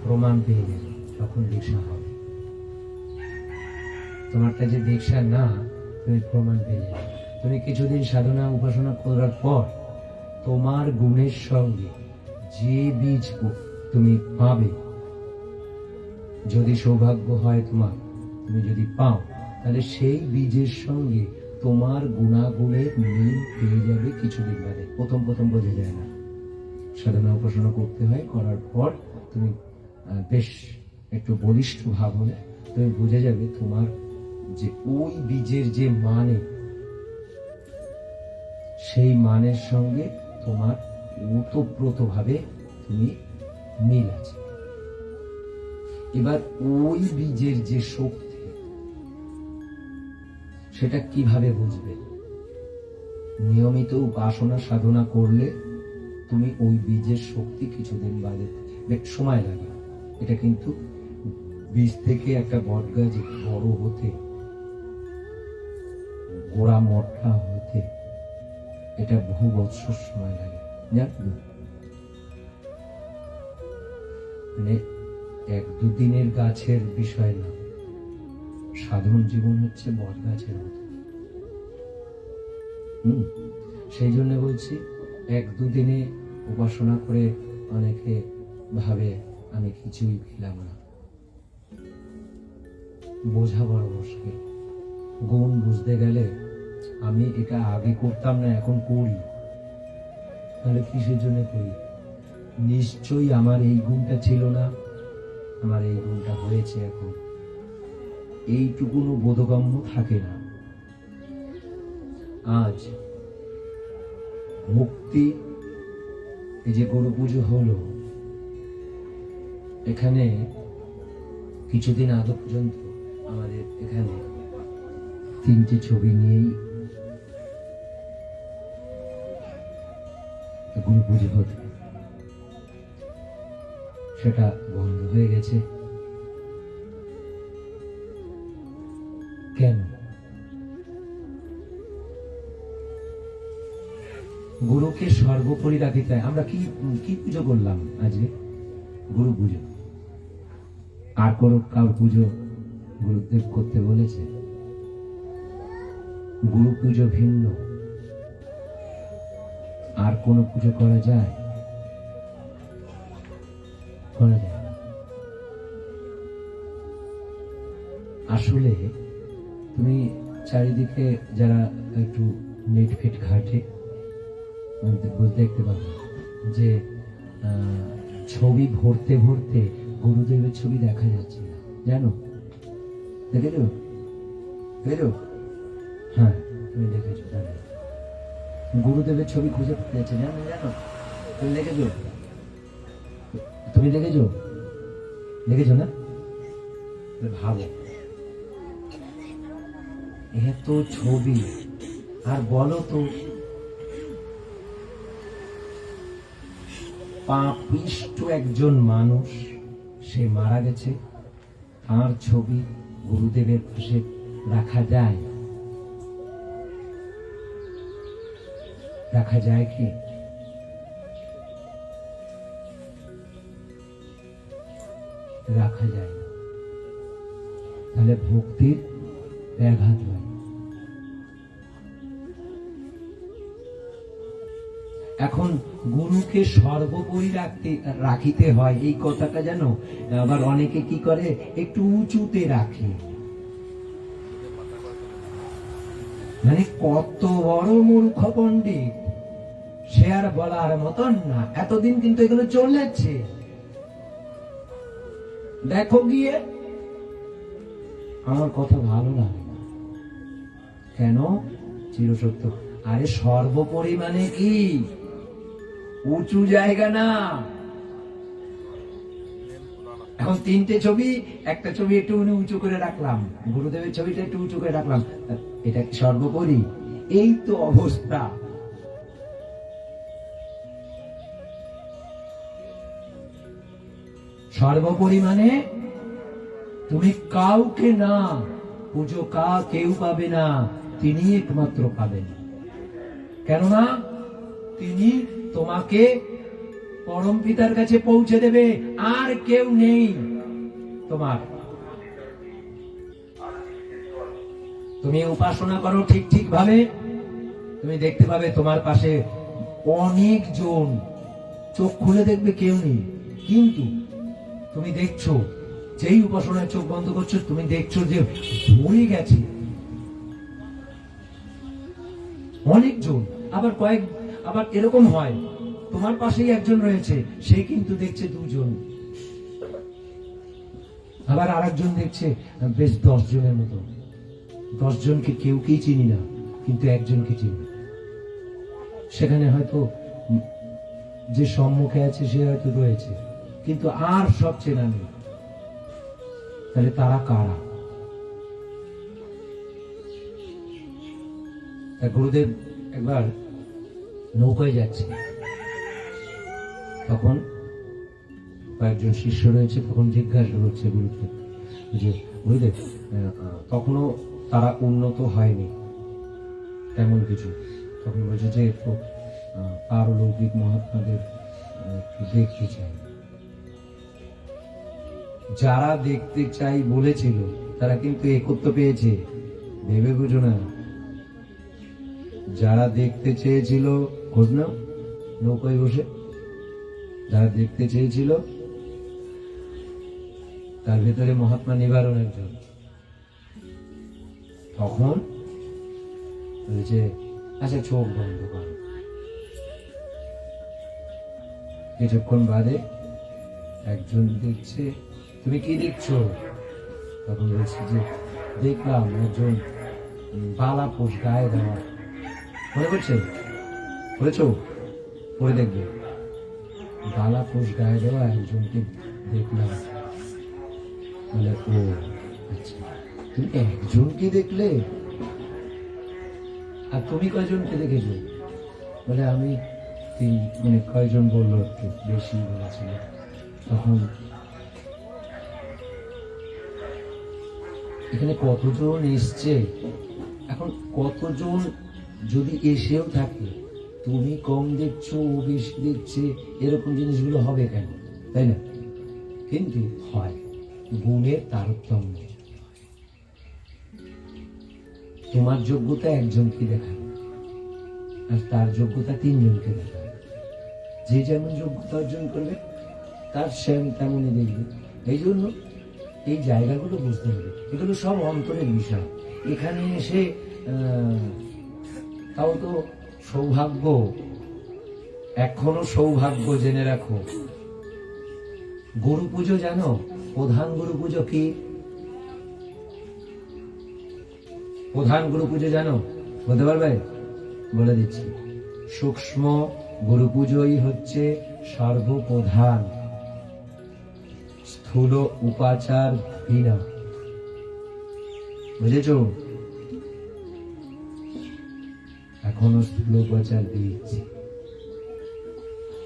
প্রমাণ পেয়ে গেলে তখন দীক্ষা হবে। তোমারটা যে দীক্ষা না, তুমি প্রমাণ পেয়ে যাবে। তুমি কিছুদিন সাধনা উপাসনা করার পর তোমার গুণের সঙ্গে যে বীজ তুমি পাবে, যদি সৌভাগ্য হয় তোমার, তুমি যদি পাও, তাহলে সেই বীজের সঙ্গে তোমার গুণাগুণের মিল পেয়ে যাবে কিছুদিন বাদে। প্রথম প্রথম বোঝা যায় না, সাধনা উপাসনা করতে হয়। করার পর তুমি বেশ একটু বলিষ্ঠ ভাব হলে তুমি বুঝে যাবে তোমার যে ওই বীজের যে মানে, সেই মানের সঙ্গে তোমার ওতপ্রোত ভাবে তুমি মিল আছে। এবার ওই বীজের যে শক্তি, সেটা কিভাবে বুঝবে? নিয়মিত উপাসনা সাধনা করলে তুমি ওই বীজের শক্তি কিছুদিন বাদে, সময় লাগে। এটা কিন্তু বীজ থেকে একটা বট গাছ বড় হতে, গোড়া মোটা হতে, এটা বহু বৎসর সময় লাগে, জানো? মানে এক দুদিনের গাছের বিষয় না। সাধারণ জীবন হচ্ছে বট গাছের মতো। সেই জন্য বলছি, এক দুদিনে উপাসনা করে অনেকে ভাবে আমি কিছুই পেলাম না। বোঝা বড় মুশকিল। গুণ বুঝতে গেলে, আমি এটা আগে করতাম না, এখন করি, তাহলে কিসের জন্য করি? নিশ্চয়ই আমার এই গুণটা ছিল না, আমার এই গুণটা হয়েছে এখন। এইটুকুনো বোধগম্য থাকে না। আজ মুক্তি, এই যে গরু পুজো হলো, এখানে কিছুদিন আগে পর্যন্ত আমাদের এখানে 3টে ছবি নিয়েই গরু পুজো হতো। সেটা বন্ধ হয়ে গেছে। কেন? গুরুকে সর্বোপরি রাখিতে হয়। আমরা কি কি পুজো করলাম আজকে? গুরু পুজো। আর কোনো কার পুজো গুরুদেব করতে বলেছে? গুরু পুজো ভিন্ন। আর কোনো পুজো করা যায়? করা যায় না। আসলে তুমি চারিদিকে যারা একটু নেট ফিট ঘাটে দেখতে পাবে যে ছবি ভরতে ভরতে গুরুদেবের ছবি দেখা যাচ্ছে না, জানো? দেখেছো? দেখেছো? হ্যাঁ, তুমি দেখেছো, জানো? গুরুদেবের ছবি খুঁজে পাওয়া যাচ্ছে, জানো? জানো? তুমি দেখেছো? তুমি দেখেছো? দেখেছো না? ভাবো, এত ছবি, আর বলো তো পাপিষ্ঠ একজন মানুষ, সে মারা গেছে, তার ছবি গুরুদেবের পাশে রাখা যায়? রাখা যায় কি? রাখা যায় না, তাহলে ভক্তির ব্যাঘাত হয়। এখন গুরুকে সর্বোপরি রাখিতে হয়, এই কথাটা জানো? আবার অনেকে কি করে, একটু উঁচুতে রাখে। মানে কত বড় মূর্খ পণ্ডিত, সে আর বলার মতন না। এতদিন কিন্তু এগুলো চলেছে, দেখো গিয়ে। আমার কথা ভালো লাগে না কেন? চিরসত্য। আরে সর্বোপরি মানে কি? উঁচু জায়গা না। এখন তিনটে ছবি, একটা ছবি একটু উঁচু করে রাখলাম, গুরুদেবের ছবিটা একটু উঁচু করে রাখলাম, এটা কি সর্বোপরি? এই তো অবস্থা। সর্বোপরি মানে তুমি কাউকে না, পুজো কেউ পাবে না, তিনি একমাত্র পাবেন। কেননা তিনি তোমাকে পরম পিতার কাছে পৌঁছে দেবে, আর কেউ নেই তোমার। তুমি উপাসনা করো ঠিক ঠিক ভাবে, তুমি দেখতে পাবে তোমার পাশে অনেক জন, চোখ খুলে দেখবে কেউ নেই, কিন্তু তুমি দেখছো, যেই উপাসনায় চোখ বন্ধ করছো, তুমি দেখছো যে ভরে গেছে অনেকজন। আবার এরকম হয়, তোমার পাশেই একজন রয়েছে, সে কিন্তু দেখছে দুজন, আবার আরেকজন দেখছে বেশ 10 জনের মতো। 10 জনকে কেউকেই চিনি না, কিন্তু একজনকে চিনি। সেখানে হয়তো যে সম্মুখে আছে সে হয়তো রয়েছে, কিন্তু আর সব চেনা নেই। তাহলে তারা কারা? গুরুদেব একবার নৌকায় যাচ্ছে, তখন কয়েকজন শিষ্য রয়েছে, তখন জিজ্ঞাসা করছে গুরুদেব যে গুরুদেব, তখনও তারা উন্নত হয়নি তেমন কিছু। তখন বলছে যে পারলৌকিক মহাত্মাদের দেখতে চাই। যারা দেখতে চাই বলেছিল তারা কিন্তু একত্র পেয়েছে, ভেবে বুঝো না। যারা দেখতে চেয়েছিল, খোঁজ নাও নৌকায় বসে, যারা দেখতে চেয়েছিল তার ভেতরে মহাত্মা নিবারণ একজন। তখন বলছে আচ্ছা চোখ বন্ধ করো। কিছুক্ষণ বাদে একজন দেখছে, তুমি কি দেখছো? তখন বলছে যে দেখলাম একজন বালাপোষ গায়ে দেওয়া। মনে করছে? বলেছ? পরে দেখবে, বালাপোষ গায়ে দেওয়া একজনকে দেখলাম। বলে ও আচ্ছা, তুমি একজনকে দেখলে? আর তুমি কয়জনকে দেখেছো? বলে আমি মানে কয়জন বললো, একটু বেশি বলেছিল। তখন এখানে কতজন এসছে, এখন কতজন যদি এসেও থাকে, তুমি কম দেখছো ও বেশি দেখছে, এরকম জিনিসগুলো হবে কেন? তাই না? কিন্তু হয় গুণের তারতম্য। তোমার যোগ্যতা একজনকে দেখাবে, আর তার যোগ্যতা 3 জনকে দেখাবে। যে যেমন যোগ্যতা অর্জন করবে, তার তেমনই দেখবে। এই জন্য এই জায়গাগুলো বুঝতে হবে, এগুলো সব অন্তরের বিষয়। এখানে এসে তাও তো সৌভাগ্য, এখনো সৌভাগ্য। জেনে রাখো, গুরু পুজো জানো? প্রধান গুরু পুজো কি? প্রধান গুরু পুজো জানো? বলতে পারবে? বলে দিচ্ছি, সূক্ষ্ম গুরু পুজোই হচ্ছে সর্বপ্রধান, স্থূল উপাচার বিনা। বুঝেছ? এখনো স্থূল উপাচার দিয়েছি।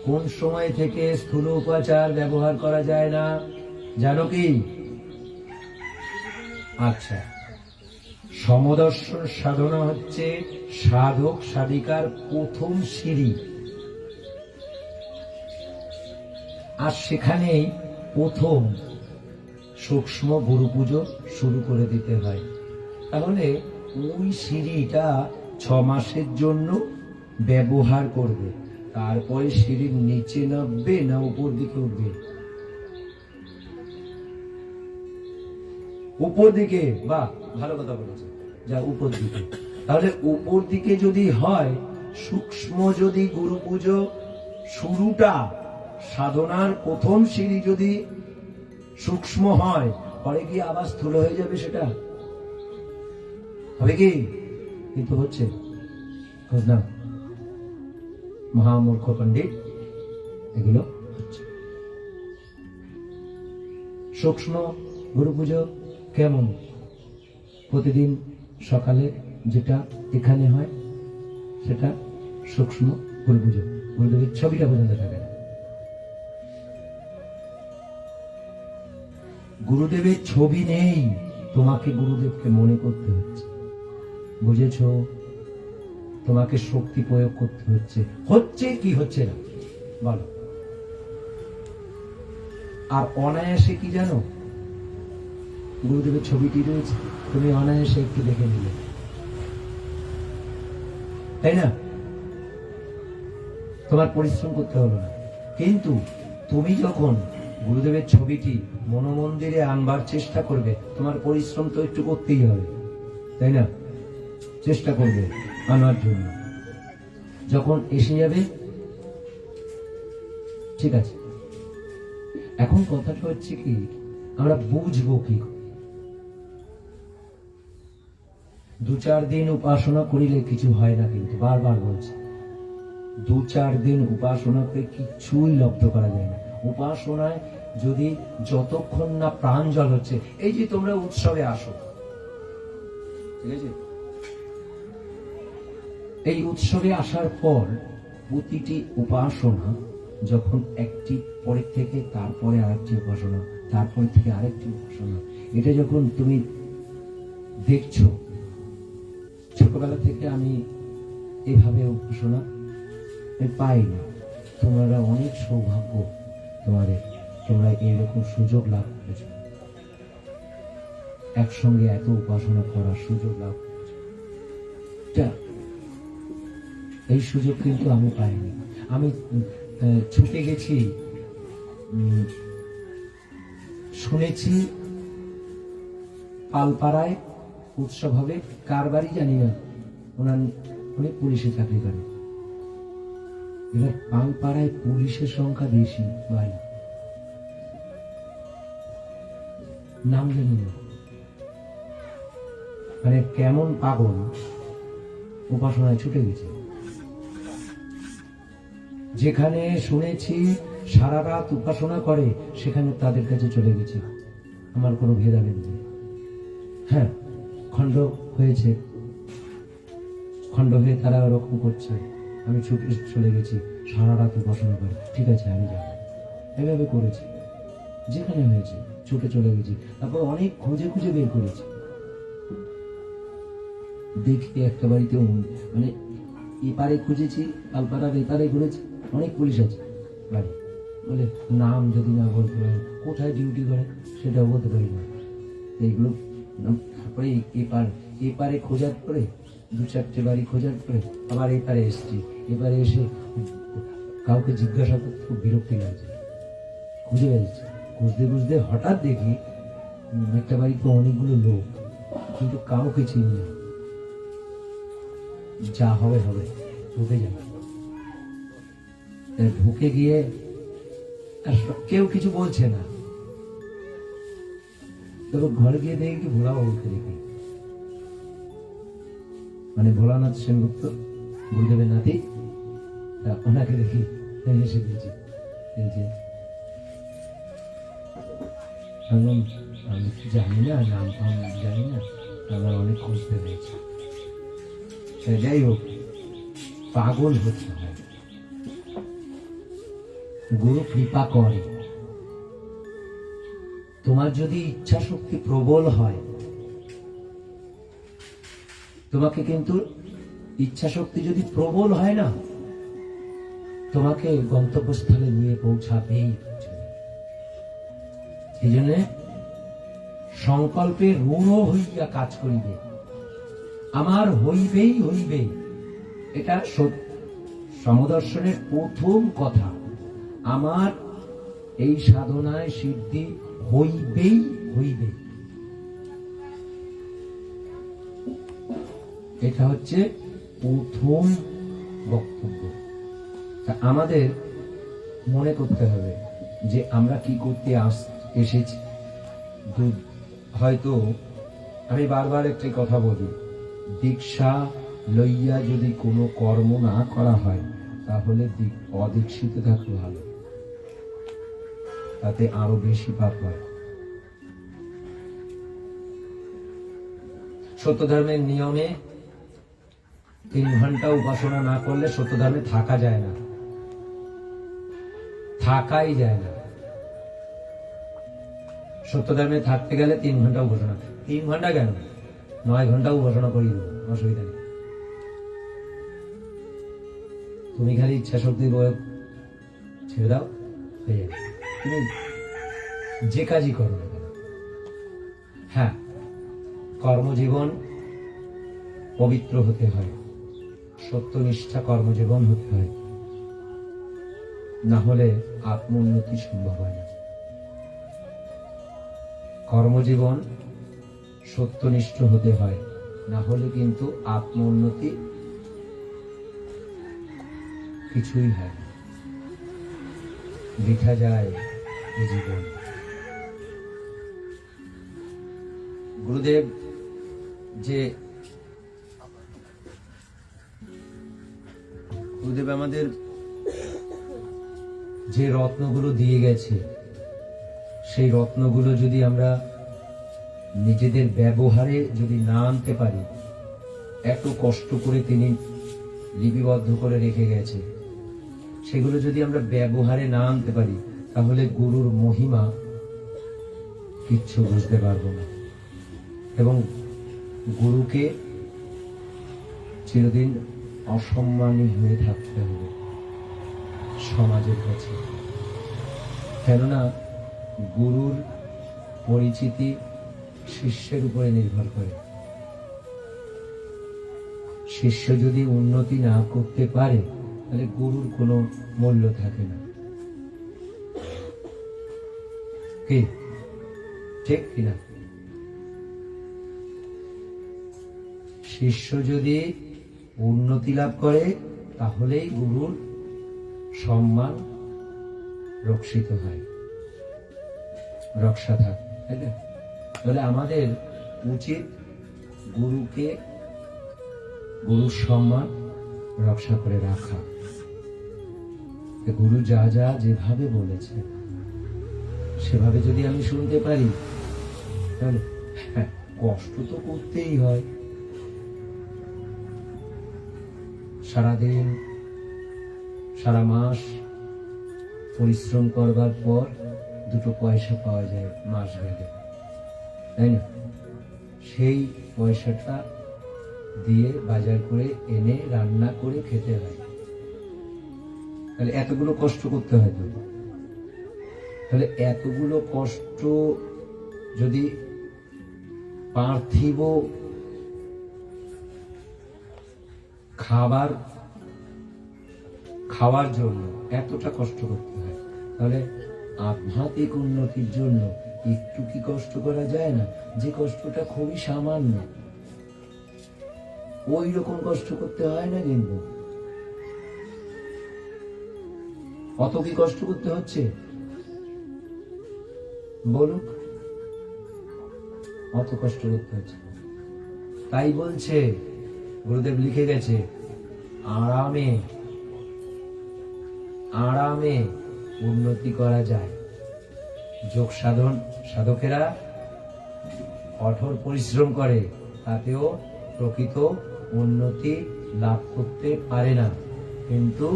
কোন সময় থেকে স্থূল উপাচার ব্যবহার করা যায় না জানো কি? আচ্ছা, সমদর্শন সাধনা হচ্ছে সাধক সাধিকার প্রথম সিঁড়ি, আর সেখানেই প্রথম সূক্ষ্ম গুরু পুজো শুরু করে দিতে হয়। তাহলে ওই সিঁড়িটা 6 মাসের জন্য ব্যবহার করবে, তারপরে সিঁড়ির নিচে নামবে না উপর দিকে উঠবে? উপর দিকে। বাহ, ভালো কথা বলেছে, যা উপর দিকে। তাহলে উপর দিকে যদি হয়, সূক্ষ্ম যদি গুরু পুজো শুরুটা, সাধনার প্রথম সিঁড়ি যদি সূক্ষ্ম হয়, পরে কি আবার স্থূল হয়ে যাবে? সেটা হবে কি? কিন্তু হচ্ছে না, মহামূর্খ পণ্ডিত, এগুলো হচ্ছে। সূক্ষ্ম গুরু পুজো কেমন? প্রতিদিন সকালে যেটা এখানে হয় সেটা সূক্ষ্ম গুরু পুজো। গুরুদেবের ছবিটা পর্যন্ত থাকে না। গুরুদেবের ছবি নেই, তোমাকে গুরুদেবকে মনে করতে হচ্ছে। বুঝেছো? তোমাকে শক্তি প্রয়োগ করতে হচ্ছে। হচ্ছে কি হচ্ছে না বলো? আর অনায়াসে কি জানো? গুরুদেবের ছবিটি রয়েছে, তুমি অনায়াসে একটু দেখে নিলে, তাই না? তোমার পরিশ্রম করতে হলো না। কিন্তু তুমি যখন গুরুদেবের ছবিটি মনোমন্দিরে আনবার চেষ্টা করবে, তোমার পরিশ্রম তো একটু করতেই হবে, তাই না? চেষ্টা করবে আনার জন্য। যখন এসে যাবে, ঠিক আছে। এখন কথাটা হচ্ছে কি, আমরা বুঝবো কি? 2-4 দিন উপাসনা করিলে কিছু হয় না, কিন্তু বারবার বলছি, 2-4 দিন উপাসনা করে কিছুই লব্ধ করা যায় না। উপাসনায় যদি যতক্ষণ না প্রাণ জল হচ্ছে, এই যে তোমরা উৎসবে আসো, ঠিক আছে, এই উৎসবে আসার পর প্রতিটি উপাসনা যখন একটি পরের থেকে তারপরে আরেকটি উপাসনা, তারপর থেকে আরেকটি উপাসনা, এটা যখন তুমি দেখছো, ছোটবেলা থেকে আমি এভাবে উপাসনা পাইনি। তোমরা অনেক সৌভাগ্য তোমাদের, তোমরা এইরকম সুযোগ লাভ করেছ, একসঙ্গে এত উপাসনা করার সুযোগ লাভ করেছ। এই সুযোগ কিন্তু আমি পাইনি। আমি ছুটে গেছি, শুনেছি পালপাড়ায় উৎসব হবে, কার বাড়ি জানি না, উনি পুলিশে চাকরি করেন। এবার পালপাড়ায় পুলিশের সংখ্যা বেশি, ভাই নাম জানি না, মানে কেমন পাগল, উপাসনায় ছুটে গেছে। যেখানে শুনেছি সারা রাত উপাসনা করে, সেখানে তাদের কাছে চলে গেছি, আমার কোনো ভেদাভেদ নেই। হ্যাঁ, খণ্ড হয়েছে, খণ্ড হয়ে তারা ওরকম করছে, আমি ছুটে চলে গেছি, সারা রাত উপাসনা করে, ঠিক আছে আমি যাবো, এভাবে করেছি। যেখানে হয়েছে ছুটে চলে গেছি, তারপর অনেক খুঁজে খুঁজে বের করেছি। দেখতে একটা বাড়িতে মানে এপারে খুঁজেছি, পালপাড়ার এপারে ঘুরেছি, অনেক পুলিশ আছে বাড়ি, বলে নাম যদি না বলতে পারে, কোথায় ডিউটি করে সেটাও বলতে পারি না। এইগুলো তারপরে এপারে খোঁজার পরে 2-4টে বাড়ি খোঁজার পরে আবার এপারে এসছি। এবারে এসে কাউকে জিজ্ঞাসা করতে খুব বিরক্তি লাগছে, খুঁজে বেড়াচ্ছি। খুঁজতে খুঁজতে হঠাৎ দেখি একটা বাড়িতে অনেকগুলো লোক, কিন্তু কাউকে চিনি না। যা হবে হবে, ঢুকে যাবে। ঢুকে গিয়ে কেউ কিছু বলছে না, তবে ঘরে গিয়ে দেখি কি ভোলা বাবুকে দেখি, মানে ভোলানাথ সেনগুপ্ত, গুরুদেবের নাতি, ওনাকে দেখি এসে দিয়েছি। আমি জানি না, নাম ফাম জানি না, আমার অনেক খুঁজতে হয়েছে। যাই হোক, পাগল হতে হয়, গুরু কৃপা করে। তোমার যদি ইচ্ছা শক্তি প্রবল হয়, তোমাকে কিন্তু ইচ্ছা শক্তি যদি প্রবল হয় না, তোমাকে গন্তব্যস্থলে নিয়ে পৌঁছাবেই। এই জন্য সংকল্পে রূঢ় হইয়া কাজ করিবে, আমার হইবেই হইবে। এটা সমদর্শনের প্রথম কথা। আমার এই সাধনায় সিদ্ধি হইবেই হইবে, এটা হচ্ছে প্রথম বক্তব্য। তা আমাদের মনে করতে হবে যে আমরা কি করতে এসেছি। হয়তো আমি বারবার একটি কথা বলি, দীক্ষা লইয়া যদি কোনো কর্ম না করা হয় তাহলে অদীক্ষিত থাকলে ভালো, তাতে আরো বেশি পাপ হয়। সত্য ধর্মের নিয়মে 3 ঘন্টা উপাসনা না করলে সত্য ধর্মে থাকা যায় না, থাকাই যায় না। সত্য ধর্মে থাকতে গেলে 3 ঘন্টা উপাসনা। 3 ঘন্টা কেন, 9 ঘন্টা উপাসনা করিয়ে দেবো, অসুবিধা নেই। তুমি খালি ইচ্ছা শক্তি ছেড়ে দাও, হয়ে যাবে। তুমি যে কাজই করো না কেন, হ্যাঁ, কর্মজীবন পবিত্র হতে হয়, সত্যনিষ্ঠা কর্মজীবন হতে হয়, না হলে আত্ম উন্নতি সম্ভব হয় না। কর্মজীবন সত্যনিষ্ঠ হতে হয়, না হলে কিন্তু আত্ম উন্নতি কিছুই হয় না, বৃথা যায় এই জীবন। গুরুদেব আমাদের যে রত্নগুলো দিয়ে গেছে, সেই রত্নগুলো যদি আমরা নিজেদের ব্যবহারে যদি না আনতে পারি, এত কষ্ট করে তিনি লিপিবদ্ধ করে রেখে গেছে, সেগুলো যদি আমরা ব্যবহারে না আনতে পারি তাহলে গুরুর মহিমা কিচ্ছু বুঝতে পারবো না। এবং গুরুকে চিরদিন অসম্মানী হয়ে থাকতে হবে সমাজের কাছে। কেননা গুরুর পরিচিতি শিষ্যের উপরে নির্ভর করে। শিষ্য যদি উন্নতি না করতে পারে তাহলে গুরুর কোনো মূল্য থাকে না। কি ঠিক কিনা? শিষ্য যদি উন্নতি লাভ করে তাহলেই গুরুর সম্মান রক্ষিত হয়, রক্ষা থাকে, তাই না? তাহলে আমাদের উচিত গুরুর সম্মান রক্ষা করে রাখা। গুরু যা যা যেভাবে বলেছে সেভাবে যদি আমি শুনতে পারি তাহলে কষ্ট তো করতেই হয়। সারাদিন সারা মাস পরিশ্রম করবার পর 2 পয়সা পাওয়া যায় মাস গেলে, তাই না? সেই পয়সাটা দিয়ে বাজার করে এনে রান্না করে খেতে হয়। তাহলে এতগুলো কষ্ট করতে হয় তো। তাহলে এতগুলো কষ্ট যদি পার্থিব খাওয়ার জন্য এতটা কষ্ট করতে হয়, তাহলে আধ্যাত্মিক উন্নতির জন্য একটু কি কষ্ট করা যায় না? যে কষ্টটা খুবই সামান্য, ওই রকম কষ্ট করতে হয় না। কিন্তু অত কি কষ্ট করতে হচ্ছে বলুক? অত কষ্ট করতে হচ্ছে। তাই বলছে গুরুদেব, লিখে গেছে, আরামে আরামে উন্নতি করা যায়। যোগ সাধকেরা কঠোর পরিশ্রম করে, তাতেও প্রকৃত উন্নতি লাভ করতে পারে না। কিন্তু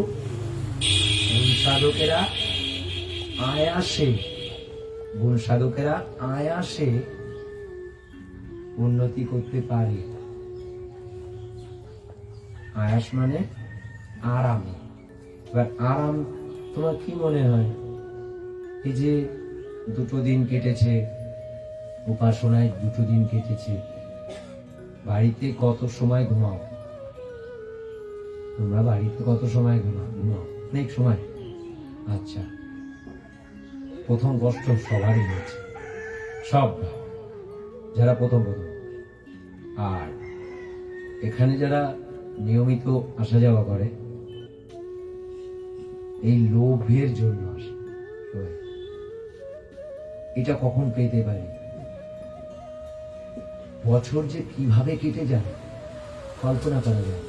গুণ সাধকেরা আয়াসে উন্নতি করতে পারে। আয়াস মানে আরামে। এবার আরাম তোমার কি মনে হয়? এই যে 2 দিন কেটেছে, উপাসনায় 2 দিন কেটেছে। বাড়িতে কত সময় ঘুমাও তোমরা? বাড়িতে কত সময় ঘুমাও? অনেক সময়। আচ্ছা, প্রথম কষ্ট সবারই হয়েছে, সব যারা প্রথম। আর এখানে যারা নিয়মিত আসা যাওয়া করে, এই লোভের জন্য আসে সবাই। এটা কখন পেতে পারি? বছর যে কিভাবে কেটে যায় কল্পনা করা যায়।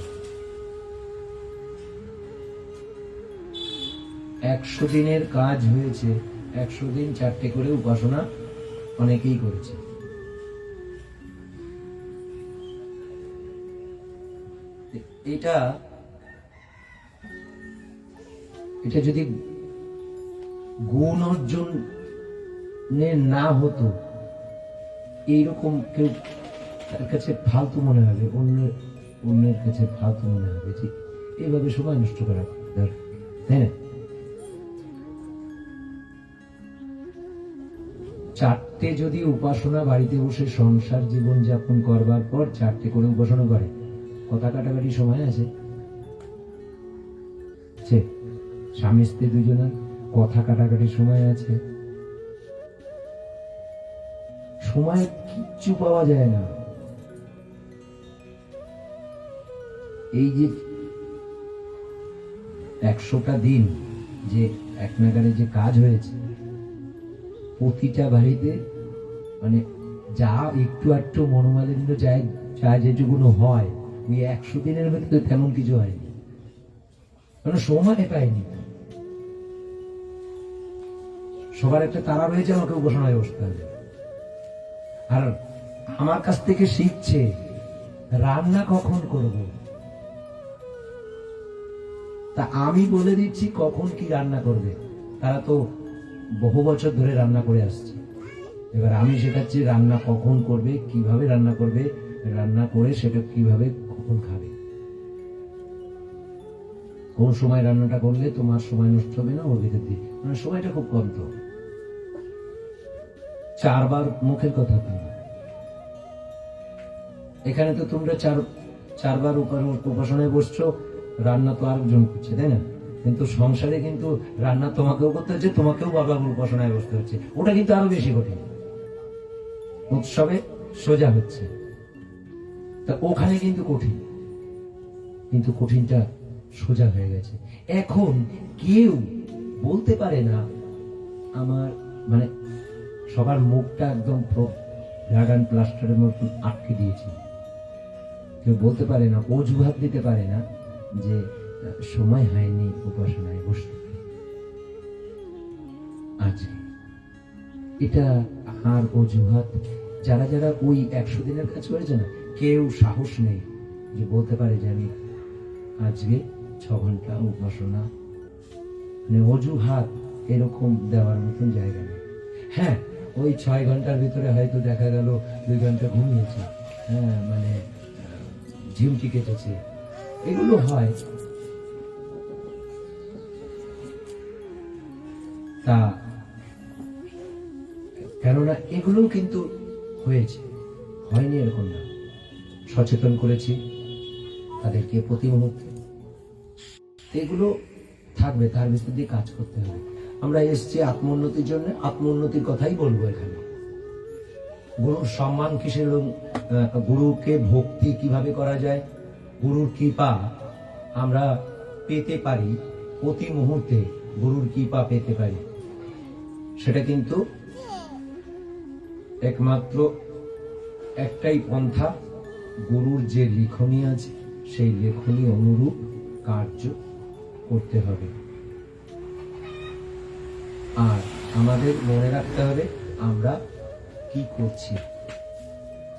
100 দিনের কাজ হয়েছে, 100 দিন 4টে করে উপাসনা অনেকেই করেছে। এটা যদি গুণ অর্জনের না হতো, এইরকম কেউ তার কাছে ফালতু মনে হবে, অন্যের কাছে ফালতু মনে হবে যে এইভাবে সময় নষ্ট করা দরকার, তাই না? 4টে যদি উপাসনা বাড়িতে বসে সংসার জীবন যাপন করবার পর 4টে করে উপাসনা করে, কথা কাটাকাটি সময় আছে? স্বামী স্ত্রী দুজনের কথা কাটাকাটি সময় আছে? সময় কিচ্ছু পাওয়া যায় না। এই যে 100টা দিন যে এক নাগারে যে কাজ হয়েছে, প্রতিটা বাড়িতে মানে যা একটু একটু মনোমালিন্য যা যেটুকুনো হয়, ওই 100 দিনের মধ্যে তেমন কিছু হয়নি, কারণ সময় পাইনি। সবার একটা তারা রয়েছে, আমাকে উপাসনায় বসতে হবে। আর আমার কাছ থেকে শিখছে রান্না কখন করব, তা আমি বলে দিচ্ছি কখন কি রান্না করবে। তারা তো বহু বছর ধরে রান্না করে আসছে, এবার আমি শেখাচ্ছি রান্না কখন করবে, কিভাবে রান্না করবে, রান্না করে সেটা কিভাবে কখন খাবে, কোন সময় রান্নাটা করলে তোমার সময় নষ্ট হবে না, ওর ভিতর দিয়ে মানে সময়টা খুব কম। তো 4 বার মুখের কথা তোমরা এখানে, তো তোমরা 4 বার উপাসনায় বসছো, রান্না তো আরেকজন করছে, তাই না? কিন্তু সংসারে কিন্তু রান্না তোমাকেও করতে হচ্ছে, তোমাকেও বাবা উপাসনায় বসতে হচ্ছে, ওটা কিন্তু আরো বেশি কঠিন। উৎসবে সোজা হচ্ছে, তা ওখানে কিন্তু কঠিন, কিন্তু কঠিনটা সোজা হয়ে গেছে। এখন কেউ বলতে পারে না আমার মানে সবার মুখটা একদম ড্রাগন প্লাস্টারের মতো আটকে দিয়েছে। কেউ বলতে পারে না, অজুহাত দিতে পারে না যে সময় হয়নি উপাসনায় বসতে। আজকে এটা আর অজুহাত যারা যারা ওই 100 দিনের কাজ করেছে না, কেউ সাহস নেই যে বলতে পারে যে আমি আজকে 6 ঘন্টা উপাসনা, মানে অজুহাত এরকম দেওয়ার মতন জায়গা নেই। হ্যাঁ, ওই 6 ঘন্টার ভিতরে হয়তো দেখা গেল 2 ঘন্টা ঘুমিয়েছে, হ্যাঁ মানে ঝিমটি কেটেছে, এগুলো হয়। তা কেননা এগুলো কিন্তু হয়েছে, হয়নি এরকম না। সচেতন করেছি তাদেরকে প্রতি মুহূর্তে, এগুলো থাকবে, তার ভিতর দিয়ে কাজ করতে হবে। আমরা এসছি আত্মোন্নতির জন্য, আত্মোন্নতির কথাই বলবো এখানে। গুরুর সম্মান কিসের, গুরুকে ভক্তি কিভাবে করা যায়, গুরুর কৃপা আমরা পেতে পারি, প্রতি মুহূর্তে গুরুর কৃপা পেতে পারি। সেটা কিন্তু একমাত্র একটাই পন্থা, গুরুর যে লিখনী আছে সেই লেখনী অনুরূপ কার্য করতে হবে। আর আমাদের মনে রাখতে হবে আমরা কি করছি,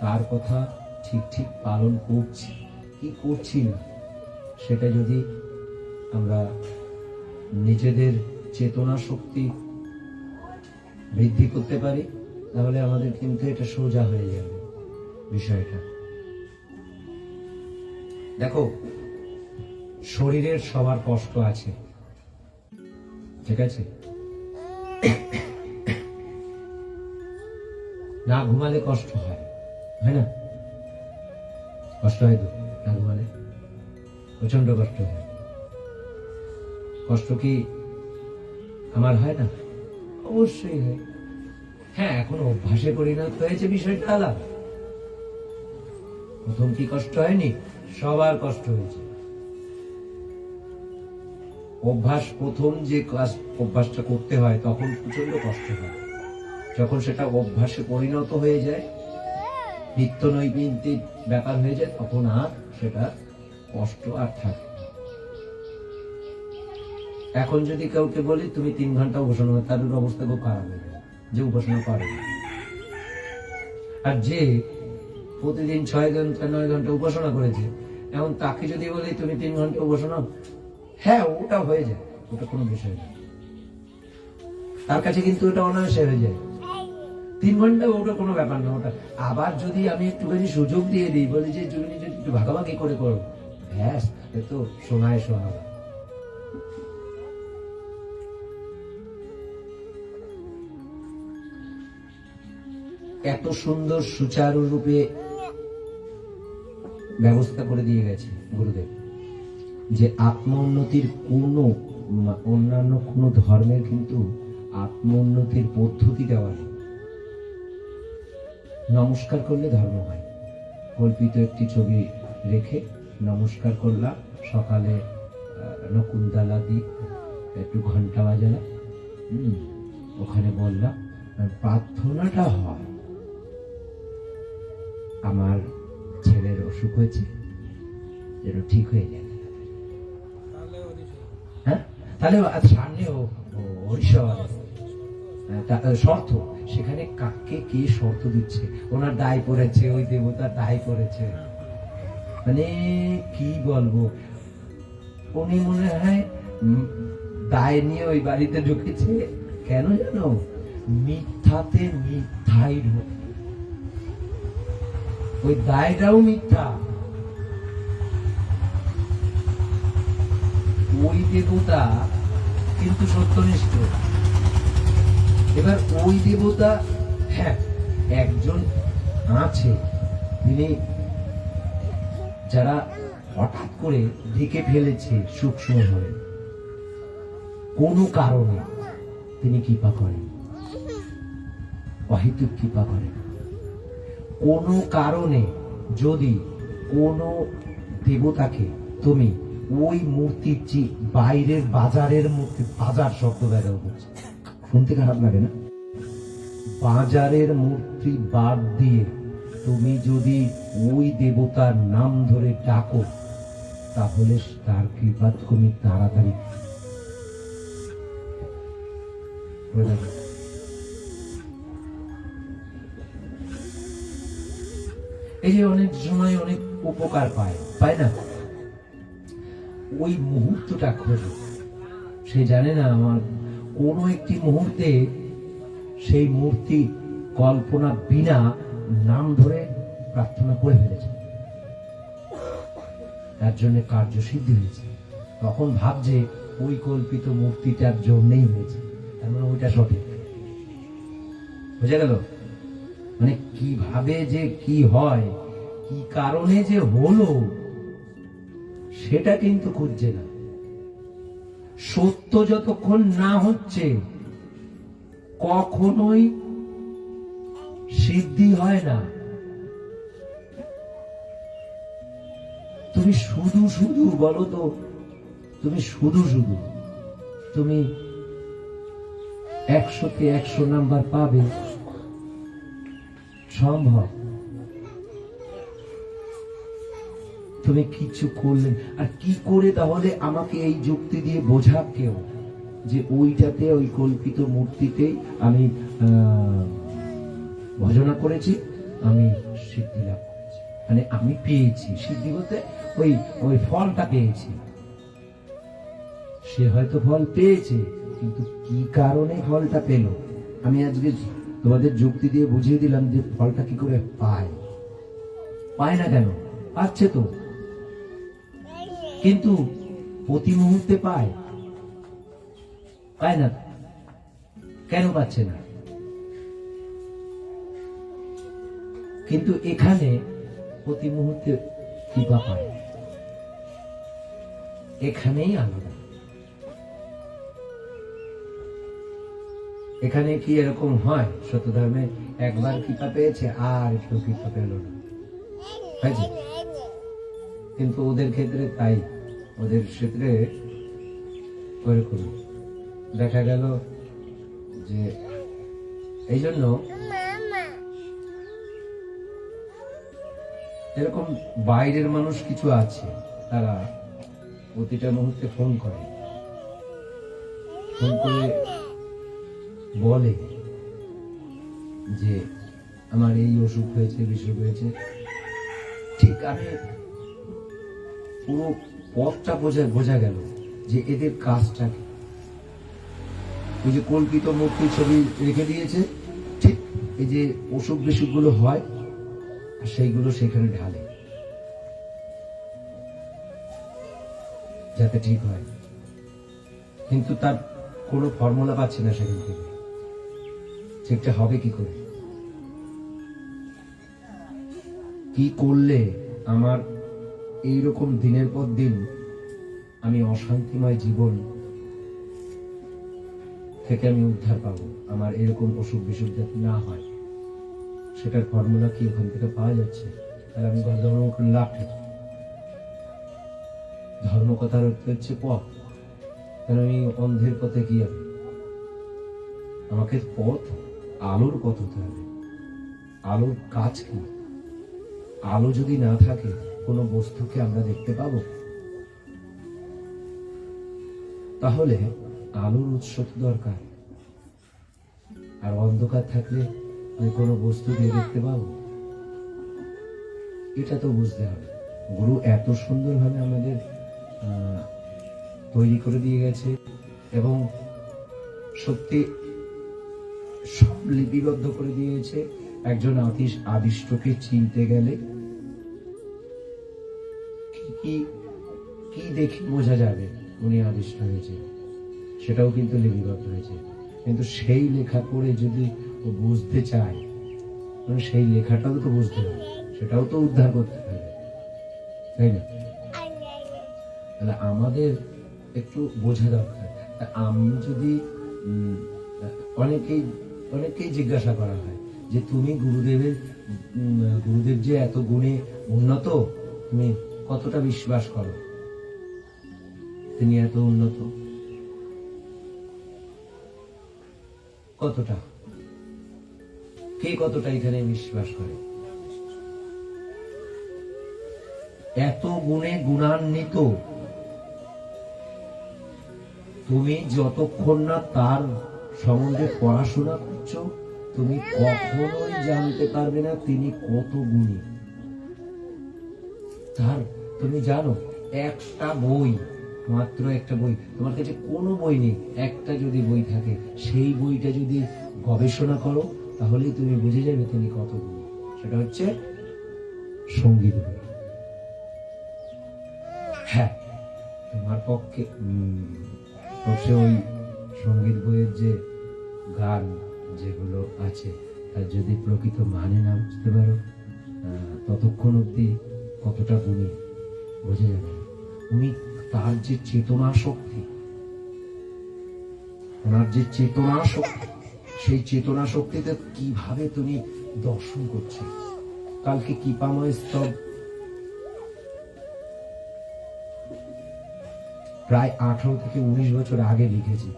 কার কথা ঠিক ঠিক পালন করছি, কি করছি না, সেটা যদি আমরা নিজেদের চেতনা শক্তি বৃদ্ধি করতে পারি, তাহলে আমাদের কিন্তু এটা সোজা হয়ে যাবে বিষয়টা। দেখো, শরীরের সবার কষ্ট আছে, ঠিক আছে? না ঘুমালে কষ্ট হয়, হয় না? কষ্ট হয় তো না ঘুমালে, প্রচন্ড কষ্ট হয়। কষ্ট কি আমার হয় না? অবশ্যই হয়। হ্যাঁ, এখন অভ্যাসে পরিণত হয়েছে, বিষয়টা আলাদা। প্রথম কি কষ্ট হয়নি? সবার কষ্ট হয়েছে। প্রথম যে অভ্যাসটা করতে হয় তখন প্রচন্ড কষ্ট হয়। যখন সেটা অভ্যাসে পরিণত হয়ে যায়, নিত্য নৈমিত্তিক ব্যাপার হয়ে যায়, তখন আর সেটা কষ্ট আর থাকে না। এখন যদি কাউকে বলি তুমি 3 ঘন্টা উপাসনা করো, তাদের অবস্থা খুব খারাপ হয়ে যায়, যে উপাসনা করে না। আর যে প্রতিদিন 6 ঘন্টা 9 ঘন্টা উপাসনা করেছে, এখন তাকে যদি বলি তুমি 3 ঘন্টা উপাসনা, হ্যাঁ ওটা হয়ে যায়, ওটা কোনো বিষয় না। তার কাছে কিন্তু ওটা অনায়াসে হয়ে যায়। 3 ঘন্টা ওটা কোনো ব্যাপার না। ওটা আবার যদি আমি একটুখানি সুযোগ দিয়ে দিই, বলি যে তুমি যদি একটু ভাগাভাগি করে করো, ব্যাস, তাহলে তো সোনায় সোহাগা। এত সুন্দর সুচারু রূপে ব্যবস্থা করে দিয়ে গেছে গুরুদেব, যে আত্ম উন্নতির অন্যান্য কোন ধর্মের কিন্তু আত্ম উন্নতির পদ্ধতি দেওয়া নেই। নমস্কার করলে ধর্ম হয়। কল্পিত একটি ছবি রেখে নমস্কার করলাম, সকালে নকুলদালা দি একটু ঘন্টা বাজালাম, ওখানে বললাম প্রার্থনাটা হয় আমার ছেলের অসুখ হয়েছে যেন ঠিক হয়ে যায়। হ্যাঁ, তাহলে সামনে শর্ত, সেখানে কাকে কে শর্ত দিচ্ছে? ওনার দায় পড়েছে, ওই দেবতার দায় পড়েছে, মানে কি বলবো, উনি মনে হয় দায় নিয়ে ওই বাড়িতে ঢুকেছে। কেন জানো? মিথ্যাতে মিথ্যাই ঢুক, ওই দায়টাও মিথ্যা। ওই দেবতা কিন্তু সত্যনিষ্ঠ। এবার ওই দেবতা, হ্যাঁ একজন আছে, তিনি যারা হঠাৎ করে ডেকে ফেলেছে সূক্ষ্মভাবে, কোনো কারণে তিনি কৃপা করেন, অহেতুক কৃপা করেন। কোনো কারণে যদি কোনো দেবতাকে তুমি ওই মূর্তির বাইরের বাজারের মূর্তি, বাজার শব্দ ব্যবহার করছে, শুনতে খারাপ লাগে না? বাজারের মূর্তি বাদ দিয়ে তুমি যদি ওই দেবতার নাম ধরে ডাকো, তাহলে তার কৃপা তুমি তাড়াতাড়ি হয়ে যাবে। এই যে অনেক সময় অনেক উপকার পায় না, ওই মুহূর্তটা খোঁজো। সে জানে না আমার কোন একটি মুহূর্তে সেই মূর্তি কল্পনা বিনা নাম ধরে প্রার্থনা করে ফেলেছে, তার জন্য কার্যসিদ্ধি হয়েছে। তখন ভাবছে ওই কল্পিত মূর্তিটার জন্যই হয়েছে, তার মানে ওইটা সঠিক। বুঝে গেল? মানে কিভাবে যে কি হয়, কি কারণে যে হলো, সেটা কিন্তু খুঁজছে না। সত্য যতক্ষণ না হচ্ছে কখনোই সিদ্ধি হয় না। তুমি শুধু শুধু বলো তো, তুমি শুধু শুধু তুমি 100-তে 100 নাম্বার পাবে, সম্ভব? তুমি কিছু করলে, আর কি করে তাহলে আমাকে এই যুক্তি দিয়ে বোঝা কেউ যে ওইটাতে, ওই কল্পিত মূর্তিতেই আমি ভজনা করেছি, আমি সিদ্ধি লাভ করেছি, মানে আমি পেয়েছি সিদ্ধি বলতে ওই ফলটা পেয়েছি। সে হয়তো ফল পেয়েছে, কিন্তু কি কারণে ফলটা পেল, আমি আজকে তোমাদের যুক্তি দিয়ে বুঝিয়ে দিলাম যে ফলটা কি করে পায় না কেন? পাচ্ছে তো, কিন্তু প্রতি মুহূর্তে পায় না। কেন পাচ্ছে না? কিন্তু এখানে প্রতি মুহূর্তে কৃপা পায়, এখানেই আলাদা। এখানে কি এরকম হয় সত্য ধর্মে একবার কৃপা পেয়েছে আর একটু কৃপা পেল না, হয়েছে? কিন্তু ওদের ক্ষেত্রে তাই, ওদের ক্ষেত্রে ওরকম দেখা গেল যে এই জন্য এরকম বাইরের মানুষ কিছু আছে, তারা প্রতিটা মুহূর্তে ফোন করে বলে যে আমার এই অসুখ হয়েছে, বিসুখ হয়েছে। ঠিক আমি পুরো পথটা বোঝা গেল যে এদের কাজটা কি। ওই যে কল্পিত মূর্তি ছবি রেখে দিয়েছে, ঠিক এই যে অসুখ বিসুখ গুলো হয় আর সেইগুলো সেখানে ঢালে যাতে ঠিক হয়, কিন্তু তার কোনো ফর্মুলা পাচ্ছে না সেখান থেকে। ঠিকটা হবে কি করে, কি করলে আমার এইরকম দিনের পর দিন আমি অশান্তিময় জীবন থেকে আমি উদ্ধার পাবো, আমার এরকম অসুখ বিসুখ যাতে না হয়, সেটার ফর্মুলা কি ওখান থেকে পাওয়া যাচ্ছে? তাহলে আমি ধর্ম লাভ নেই। ধর্ম কথার অর্থ হচ্ছে পথ। কারণ আমি অন্ধের পথে কি হবে? আমাকে পথ, আলোর পথ হতে হবে। আলোর কাজ কি? আলো যদি না থাকে কোনো বস্তুকে আমরা দেখতে পাবো? তাহলে আলোর উৎস তো দরকার। আর অন্ধকার থাকলে আমি কোনো বস্তু দিয়ে দেখতে পাবো? এটা তো বুঝতে হবে। গুরু এত সুন্দরভাবে আমাদের তৈরি করে দিয়ে গেছে এবং সত্যি সব লিপিবদ্ধ করে দিয়েছে। একজন আদিষ্টকে চিনতে গেলে কি দেখে বোঝা যাবে উনি আদিষ্ট হয়েছে, সেটাও কিন্তু লিপিবদ্ধ হয়েছে। কিন্তু সেই লেখা পড়ে যদি ও বুঝতে চায়, সেই লেখাটাও তো বুঝতে হবে, সেটাও তো উদ্ধার করতে হবে, তাই না? তাহলে আমাদের একটু বোঝা দরকার। আমি যদি অনেকেই জিজ্ঞাসা করা হয় যে তুমি গুরুদেব যে এত গুণে উন্নত, তুমি কতটা বিশ্বাস করো তিনি এত উন্নত? কতটা, কে কতটা এখানে বিশ্বাস করে? এত গুণে গুণান্বিত তুমি যতক্ষণ না তার সম্বন্ধে পড়াশোনা করছো, তুমি কখনোই জানতে পারবে না তিনি কত গুণী। তার তুমি জানো, একটা বই, মাত্র একটা বই, তোমার কাছে কোনো বই নেই, একটা যদি বই থাকে, সেই বইটা যদি গবেষণা করো তাহলেই তুমি বুঝে যাবে তিনি কত গুণী। সেটা হচ্ছে সঙ্গীত বই। হ্যাঁ, তোমার পক্ষে ওই সঙ্গীত বইয়ের যে গান যেগুলো আছে তার যদি প্রকৃত মানে না বুঝতে পারো, ততক্ষণ অব্দি কতটা গুণী বোঝা যাবে। উনি তার যে চেতনা শক্তি, ওনার যে চেতনা শক্তি, সেই চেতনা শক্তিতে কিভাবে তুমি দর্শন করছো। কালকে কৃপাময় স্তব প্রায় 18 থেকে 19 বছর আগে লিখেছি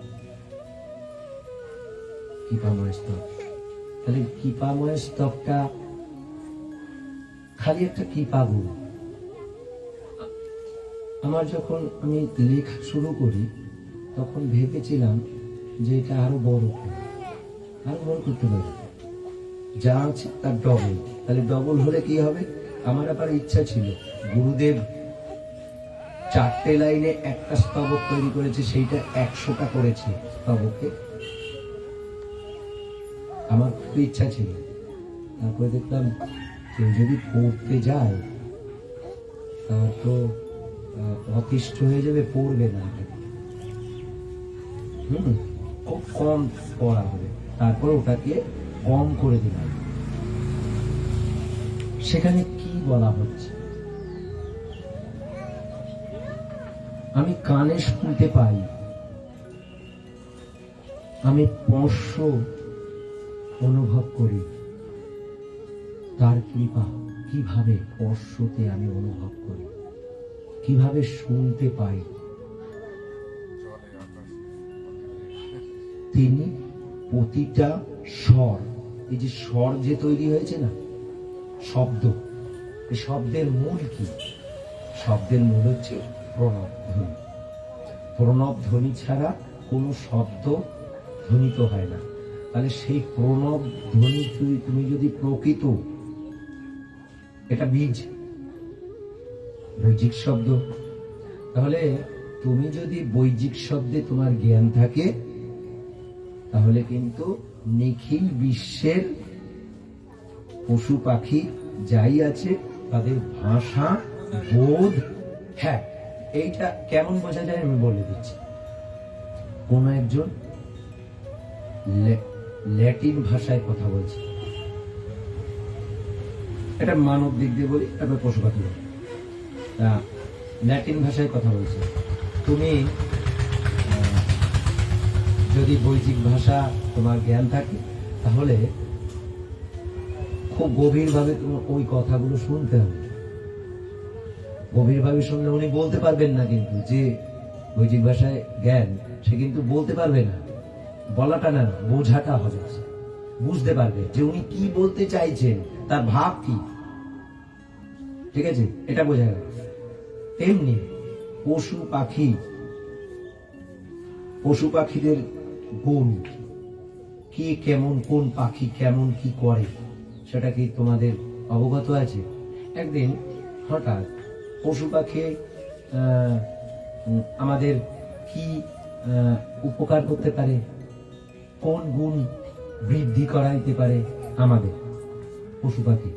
কৃপাময় স্তব। তাহলে কৃপাময় স্তবটা খালি একটা কৃপা গুণ। আমার যখন আমি লেখা শুরু করি তখন ভেবেছিলাম যে এটা আরো বড় করতে পারি, যা আছে তার ডবল। তাহলে ডবল হলে কি হবে? আমার আবার ইচ্ছা ছিল, গুরুদেব 4টে লাইনে একটা স্তবক তৈরি করেছে, সেইটা 100টা করেছে স্তবকে, আমার খুব ইচ্ছা ছিল। তারপরে দেখলাম কেউ যদি পড়তে যায় তার তো অতিষ্ঠ হয়ে যাবে, পড়বে না, খুব কম পড়া হবে। তারপর ওটাকে কম করে দিলাম, সেখানে কি বলা হচ্ছে? আমি কানে শুনতে পাই, আমি স্পর্শ অনুভব করি, তার কৃপা। কিভাবে স্পর্শতে আমি অনুভব করি, কিভাবে শুনতে পাই? তিনি প্রতিটা স্বর, এই যে স্বর যে তৈরি হয়েছে না, শব্দ, এই শব্দের মূল কি? শব্দের মূল হচ্ছে প্রণব ধ্বনি। প্রণব ধ্বনি ছাড়া কোনো শব্দ ধ্বনিত হয় না। তাহলে সেই প্রণব ধ্বনি তুমি যদি প্রকৃত, এটা বীজ, বৈদিক শব্দ, তাহলে তুমি যদি বৈদিক শব্দে তোমার জ্ঞান থাকে, তাহলে কিন্তু নিখিল বিশ্বের পশু পাখি যাই আছে তাদের ভাষা বোধ। হ্যাঁ, এইটা কেমন বোঝা যায় আমি বলে দিচ্ছি। কোন একজন ল্যাটিন ভাষায় কথা বলছে, এটা মানব দিক দিয়ে বলি, তারপর পশু পাখি বলি। ল্যাটিন ভাষায় কথা বলছে, তুমি যদি বৈদিক ভাষা তোমার জ্ঞান থাকে, তাহলে খুব গভীরভাবে তোমার ওই কথাগুলো শুনতে হবে। গভীরভাবে শুনলে উনি বলতে পারবেন না, কিন্তু যে বৈদিক ভাষায় জ্ঞান সে কিন্তু বলতে পারবে না, বলাটা না, বোঝাটা হবে, বুঝতে পারবে যে উনি কি বলতে চাইছেন, তার ভাব কি। ঠিক আছে, এটা বোঝা গেল। তেমনি পশু পাখি, পশু পাখিদের গুণ কি, কেমন, কোন পাখি কেমন কি করে, সেটা কি তোমাদের অবগত আছে? একদিন হঠাৎ পশু পাখি আমাদের কি উপকার করতে পারে, কোন গুণ বৃদ্ধি করাইতে পারে আমাদের? পশু পাখি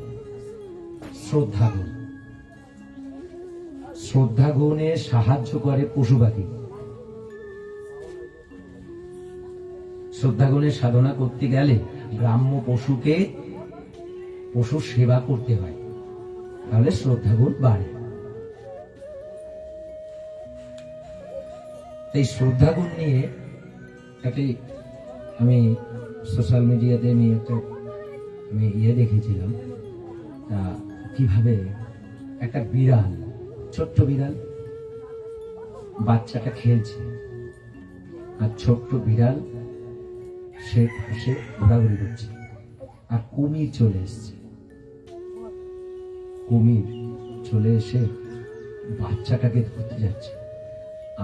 শ্রদ্ধা গুণ, শ্রদ্ধা গুণে সাহায্য করে পশু পাখি। শ্রদ্ধা গুণের সাধনা করতে গেলে গ্রাম্য পশুকে পশুর সেবা করতে হয়, তাহলে শ্রদ্ধা গুণ বাড়ে। এই শ্রদ্ধা গুণ নিয়ে একটি আমি সোশ্যাল মিডিয়াতে আমি দেখেছিলাম, কিভাবে একটা বিড়াল, ছোট্ট বিড়াল, বাচ্চাটা খেলছে, আর ছোট্ট বিড়াল সে পাশে ঘোরাঘুরি করছে, আর কুমির চলে এসছে। কুমির চলে এসে বাচ্চাটাকে ধরতে যাচ্ছে,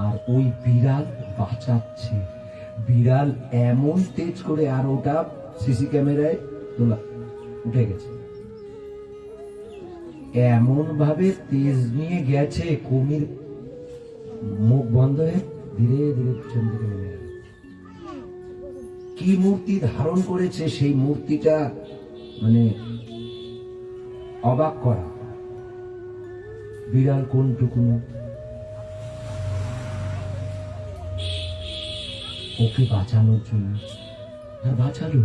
আর ওই বিড়াল বাঁচাচ্ছে। বিড়াল এমন তেজ করে, আর ওটা সিসি ক্যামেরায় তোলা উঠে গেছে, এমন ভাবে তেজ নিয়ে গেছে, কুমির মুখ বন্ধ হয়ে ধীরে ধীরে পিছন দিকে নেমে গেল। কি মূর্তি ধারণ করেছে, সেই মূর্তিটা মানে অবাক করা। বিড়াল কোনটুকু ওকে বাঁচানোর জন্য, আর বাঁচালো।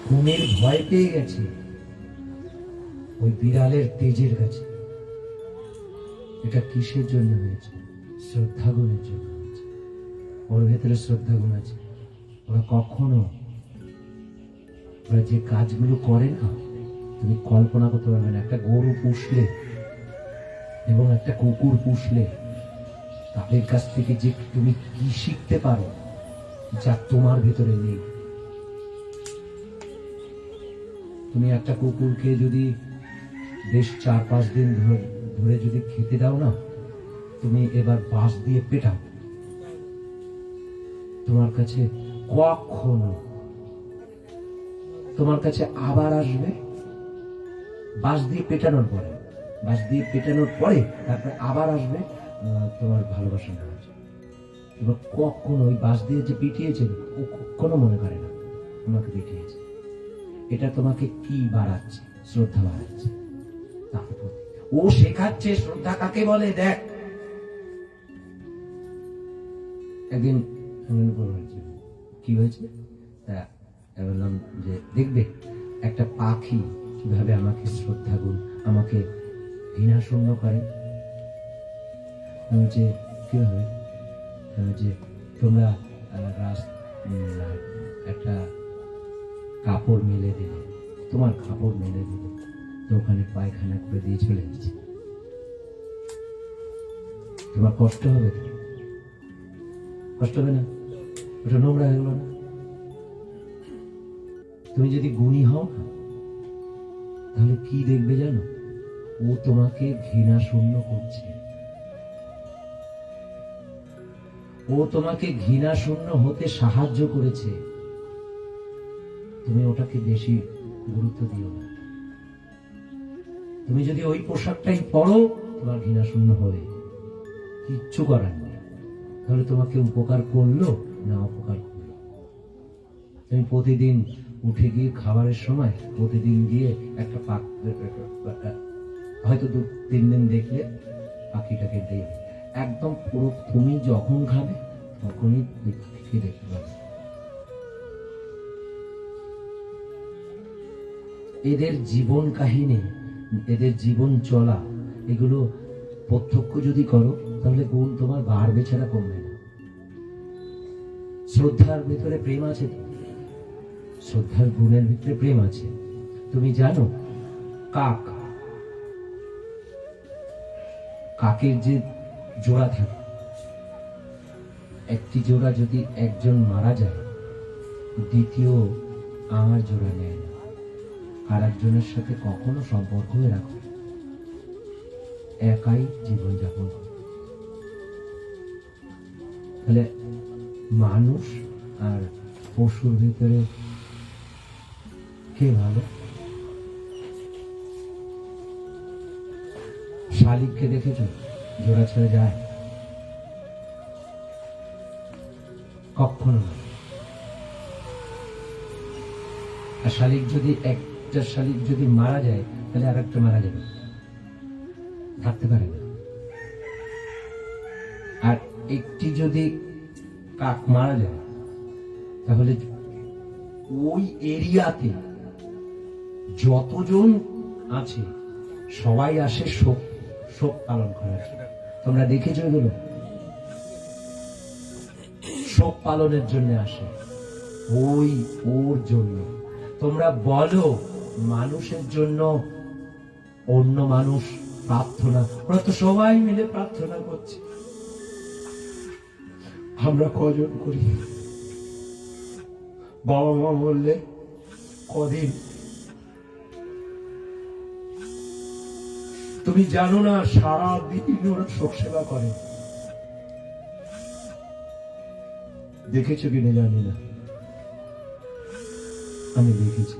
কুমির ভয় পেয়ে গেছে ওই বিড়ালের তেজের কাছে। এটা কিসের জন্য হয়েছে? শ্রদ্ধা গুণের জন্য হয়েছে। ওর ভেতরে শ্রদ্ধা গুণ আছে। ওরা কখনো, ওরা যে কাজগুলো করে না, তুমি কল্পনা করতে পারবে না। একটা গরু পুষলে এবং একটা কুকুর পুষলে, তাদের কাছ থেকে যে তুমি কি শিখতে পারো যা তোমার ভেতরে নেই। তুমি একটা কুকুরকে যদি বেশ 4-5 দিন ধরে যদি খেতে দাও না, তুমি এবার বাঁশ দিয়ে পেটাও, তোমার কাছে কখনো, তোমার কাছে আবার আসবে বাঁশ দিয়ে পেটানোর পরে, বাঁশ দিয়ে পেটানোর পরে তারপরে আবার আসবে তোমার ভালোবাসা নেওয়ার জন্য। এবার কখনো ওই বাঁশ দিয়ে যে পিটিয়েছে, ও কখনো মনে করে না তোমাকে পিটিয়েছে। এটা তোমাকে কি বাড়াচ্ছে? শ্রদ্ধা বাড়াচ্ছে। ও শেখাচ্ছে শ্রদ্ধা কাকে বলে। দেখ, একদিন কি হয়েছে, আমি বললাম যে দেখবে একটা পাখি কিভাবে আমাকে শ্রদ্ধা গুণ, আমাকে ঘৃণা শূন্য করে। যে কিভাবে যে তোমরা একটা কাপড় মেলে দিলে, তোমার কাপড় মেলে দিলে, তো ওখানে পায়খানা করে দিয়ে চলে যাচ্ছে, তোমার কষ্ট হবে? কষ্ট হবে না? ওটা নোংরা হয়ে গেল না? তুমি যদি গুণী হও না, তাহলে কি দেখবে জানো? ও তোমাকে ঘৃণা শূন্য করছে, ও তোমাকে ঘৃণা শূন্য হতে সাহায্য করেছে। তুমি ওটাকে বেশি গুরুত্ব দিও না। তুমি যদি ওই পোশাকটাই পরো, তোমার ঘৃণা শূন্য হবে, কিচ্ছু করার নেই। তাহলে তোমাকে উপকার করলো না অপকার করলো? তুমি প্রতিদিন উঠে গিয়ে খাবারের সময় প্রতিদিন গিয়ে একটা হয়তো 2-3 দিন দেখলে পাখিটাকে দেবে, একদম পুরো তুমি যখন খাবে তখনই ওই পাখিকে দেখতে পাবে। এদের জীবন কাহিনী, এদের জীবন চলা, এগুলো প্রত্যক্ষ যদি করো তাহলে গুণ তোমার বাড়বে ছাড়া কমবে না। শ্রদ্ধার ভিতরে প্রেম আছে, শ্রদ্ধার গুণের ভিতরে প্রেম আছে। তুমি জানো কাকের যে জোড়া থাকে, একটি জোড়া যদি একজন মারা যায়, দ্বিতীয় আর জোড়া নেয় না, আর একজনের সাথে কখনো সম্পর্ক রাখো, একাই জীবনযাপন করে। তাহলে মানুষ আর পশুর ভিতরে কে ভালো? শালিককে দেখেছো জোড়া ছেড়ে যায়? কখনো না। আর শালিক যদি একটা শালিক যদি মারা যায়, তাহলে আর একটা মারা যাবে, থাকতে পারে না। আর একটি যদি কাক মারা যায়, তাহলে ওই এরিয়াতে যতজন আছে সবাই আসে শোক পালন করার। তোমরা দেখেছো এগুলো? শোক পালনের জন্য আসে, ওর জন্য। তোমরা বলো মানুষের জন্য অন্য মানুষ প্রার্থনা, ওরা তো সবাই মিলে প্রার্থনা করছে, আমরা কজন করি? বাবা মা বললে কদিন? তুমি জানো না সারা দিন ওরা শোক সেবা করে? দেখেছো কিনা জানি না, আমি দেখেছি।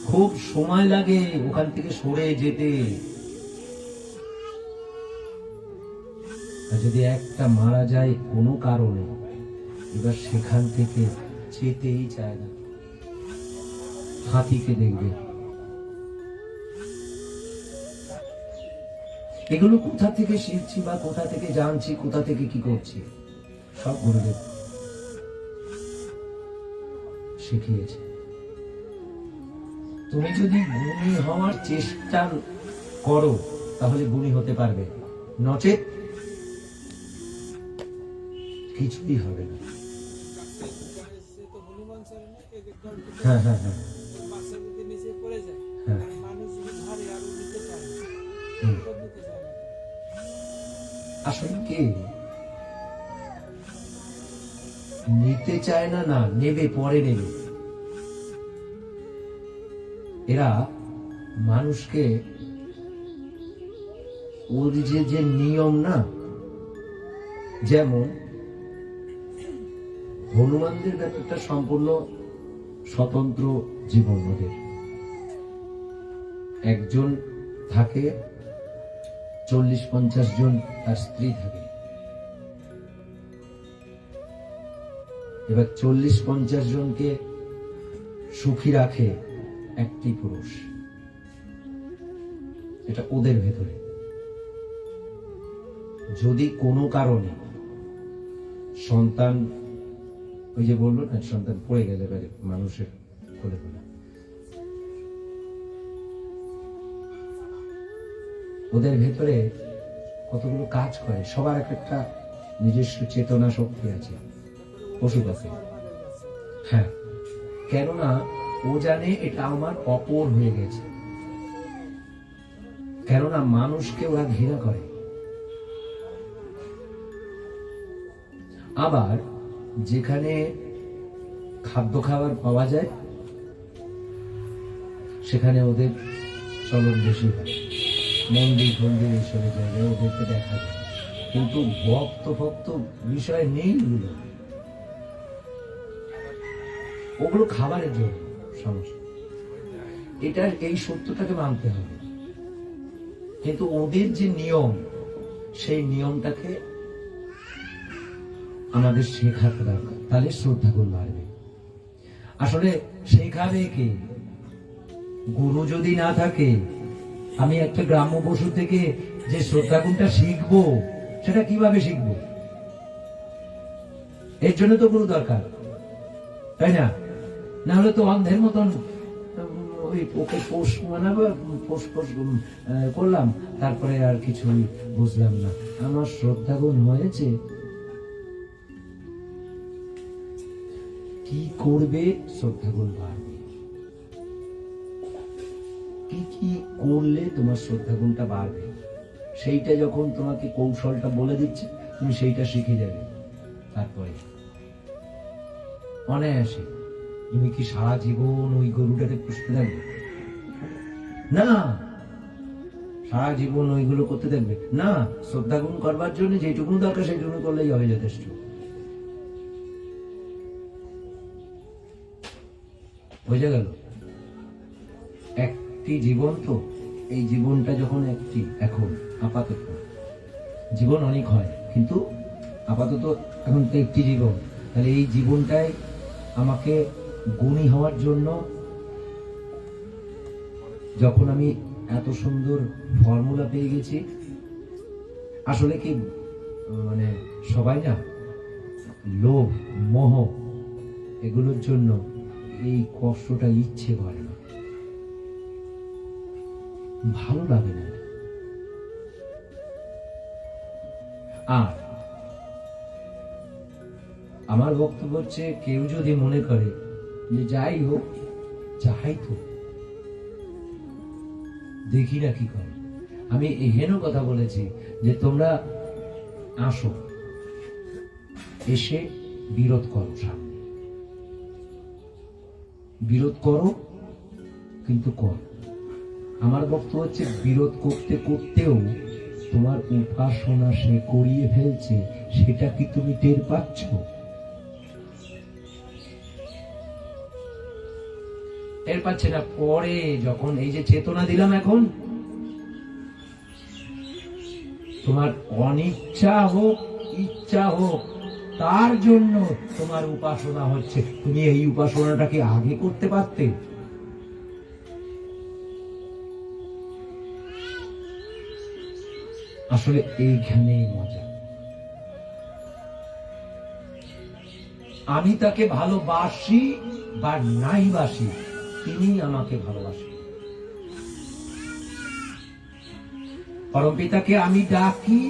খুব সময় লাগে ওখান থেকে সরে যেতে। আর যদি একটা মারা যায় কোনো কারণে, এবার সেখান থেকে যেতেই চায় না। হাতিকে দেখবে, এগুলো কোথা থেকে শিখছি বা কোথা থেকে জানছি, কোথা থেকে কি করছি, সব গুরুদেব শিখিয়েছে। তুমি যদি গুণী হওয়ার চেষ্টা করো তাহলে গুণী হতে পারবে, নচেত কিছুই হবে না। হ্যাঁ হ্যাঁ হ্যাঁ হ্যাঁ, আসলে কে নিতে চায় না? না, নেবে, পরে নেবে। এরা মানুষকে ওর যে নিয়ম না, যেমন হনুমানদের ব্যাপারটা সম্পূর্ণ স্বতন্ত্র জীবন। ওদের একজন থাকে, 40-50 জন তার স্ত্রী থাকে। এবার 40-50 জনকে সুখী রাখে একটি পুরুষ। এটা ওদের ভেতরে। যদি কোনো কারণে সন্তান ওই যে বললো না, সন্তান পড়ে গেলে মানুষের কোলে কোলে, ওদের ভেতরে কতগুলো কাজ করে। সবার একটা নিজস্ব চেতনা শক্তি আছে, পশু পাখি। হ্যাঁ, কেননা ও জানে এটা আমার অপর হয়ে গেছে, কেননা মানুষকে ওরা ঘৃণা করে। আবার যেখানে খাদ্য খাবার পাওয়া যায় সেখানে ওদের চলন বেশি হয়। মন্দির ফন্দির এইসব জায়গায় ওদেরকে দেখা যায়, কিন্তু ভক্ত ভক্ত বিষয় নেই। ওগুলো খাবারের জন্য সমস্যা, এটা এই সত্যটাকে মানতে হবে। কিন্তু ওদের যে নিয়ম, সেই নিয়মটাকে আমাদের শেখাতে দরকার, তাহলে শ্রদ্ধা গুণ বাড়বে। আসলে শেখাবে কে? গুরু যদি না থাকে, আমি একটা গ্রাম্য পশু থেকে যে শ্রদ্ধা গুণটা শিখবো, সেটা কিভাবে শিখবো? এর জন্য তো গুরু দরকার, তাই না? না হলে তো অন্ধের মতন ওই ওকে পোষ মানাবো, পোষ করলাম, তারপরে আর কিছুই বুঝলাম না। আমার শ্রদ্ধা গুণ হয়েছে, কি করবে? শ্রদ্ধা গুণ বাড়বে। কি কি করলে তোমার শ্রদ্ধা গুণটা বাড়বে, সেইটা যখন তোমাকে কৌশলটা বলে দিচ্ছে, তুমি সেইটা শিখে যাবে। তারপরে অনায়াসে তুমি কি সারা জীবন ওই গরুটাকে পুষতে থাকবে? না, সারা জীবন ওইগুলো করতে থাকবে না। শ্রদ্ধা গুণ করবার জন্য যেটুকু দরকার সেইটুকু করলেই হবে, যথেষ্ট। বোঝা গেল? একটি জীবন তো, এই জীবনটা যখন একটি, এখন আপাতত জীবন অনেক হয়, কিন্তু আপাতত এখন তো একটি জীবন। তাহলে এই জীবনটাই আমাকে গুণী হওয়ার জন্য, যখন আমি এত সুন্দর ফর্মুলা পেয়ে গেছি, আসলে কি মানে সবাই না লোভ মোহ এগুলোর জন্য এই কষ্টটা ইচ্ছে করে না, ভালো লাগে না। আর আমার বক্তব্য হচ্ছে, কেউ যদি মনে করে যে যাই হোক, যাই তো দেখি না কি করে। আমি এহেন কথা বলেছি যে তোমরা আসো, এসে বিরোধ করো, সামনে বিরোধ করো, কিন্তু করো। আমার বক্তব্য হচ্ছে, বিরোধ করতে করতেও তোমার উপাসনা সে করিয়ে ফেলছে, সেটা কি তুমি টের পাচ্ছ? টের পাচ্ছে না। পরে যখন এই যে চেতনা দিলাম, এখন তোমার অনিচ্ছা হোক ইচ্ছা হোক, তার জন্য তোমার উপাসনা হচ্ছে। তুমি এই উপাসনাটাকে আগে করতে পারতে। আসলে এইখানেই মজা। আমি তাকে ভালোবাসি বা নাই বাসি, তিনি আমাকে ভালোবাসেন। পরমপিতাকে আমি ডাকি